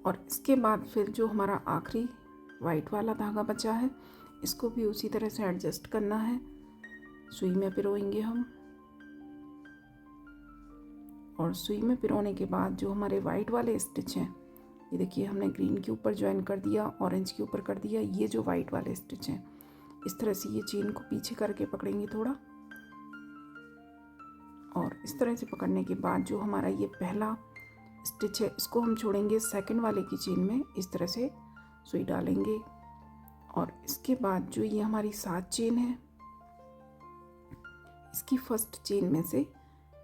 और इसके बाद फिर जो हमारा आखिरी वाइट वाला धागा बचा है, इसको भी उसी तरह से एडजस्ट करना है। सुई में पिरोएंगे हम, और सुई में पिरोने के बाद जो हमारे वाइट वाले स्टिच हैं, ये देखिए हमने ग्रीन के ऊपर ज्वाइन कर दिया, ऑरेंज के ऊपर कर दिया, ये जो वाइट वाले स्टिच हैं, इस तरह से ये चेन को पीछे करके पकड़ेंगे थोड़ा। और इस तरह से पकड़ने के बाद जो हमारा ये पहला स्टिच है, इसको हम छोड़ेंगे सेकंड वाले की चेन में, इस तरह से सुई डालेंगे। और इसके बाद जो ये हमारी 7 चेन है, इसकी फर्स्ट चेन में से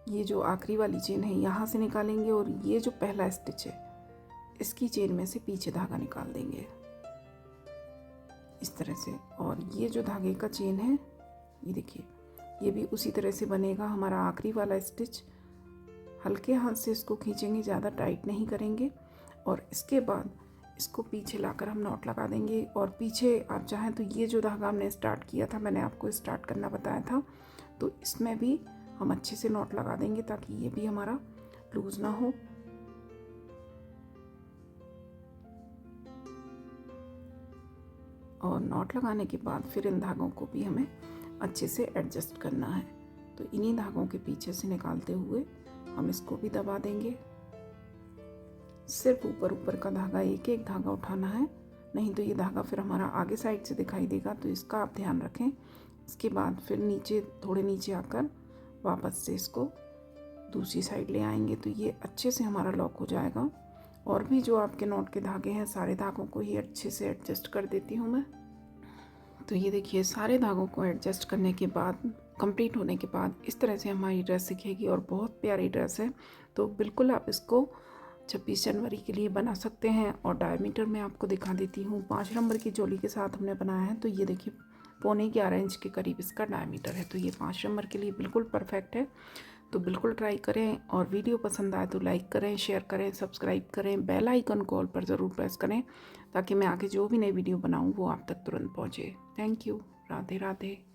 ये जो आखिरी वाली चेन है यहाँ से निकालेंगे, और ये जो पहला स्टिच है इसकी चेन में से पीछे धागा निकाल देंगे इस तरह से। और ये जो धागे का चेन है, ये देखिए ये भी उसी तरह से बनेगा हमारा आखिरी वाला स्टिच। हल्के हाथ से इसको खींचेंगे, ज़्यादा टाइट नहीं करेंगे। और इसके बाद इसको पीछे लाकर हम नॉट लगा देंगे। और पीछे आप चाहें तो ये जो धागा हमने स्टार्ट किया था, मैंने आपको स्टार्ट करना बताया था, तो इसमें भी हम अच्छे से नॉट लगा देंगे ताकि ये भी हमारा लूज ना हो। और नॉट लगाने के बाद फिर इन धागों को भी हमें अच्छे से एडजस्ट करना है। तो इन्हीं धागों के पीछे से निकालते हुए हम इसको भी दबा देंगे। सिर्फ ऊपर ऊपर का धागा, एक एक धागा उठाना है, नहीं तो ये धागा फिर हमारा आगे साइड से दिखाई देगा, तो इसका आप ध्यान रखें। इसके बाद फिर नीचे, थोड़े नीचे आकर वापस से इसको दूसरी साइड ले आएंगे, तो ये अच्छे से हमारा लॉक हो जाएगा। और भी जो आपके नॉट के धागे हैं, सारे धागों को ही अच्छे से एडजस्ट कर देती हूँ मैं। तो ये देखिए सारे धागों को एडजस्ट करने के बाद, कंप्लीट होने के बाद इस तरह से हमारी ड्रेस दिखेगी और बहुत प्यारी ड्रेस है। तो बिल्कुल आप इसको 26 जनवरी के लिए बना सकते हैं। और डायमीटर मैं आपको दिखा देती हूँ, 5 नंबर की चोली के साथ हमने बनाया है। तो ये देखिए 11.25 इंच के करीब इसका डायमीटर है। तो ये 5 नंबर के लिए बिल्कुल परफेक्ट है। तो बिल्कुल ट्राई करें, और वीडियो पसंद आए तो लाइक करें, शेयर करें, सब्सक्राइब करें, बेल आइकन कॉल पर ज़रूर प्रेस करें ताकि मैं आगे जो भी नई वीडियो बनाऊँ वो आप तक तुरंत पहुँचे। Thank you. राधे राधे।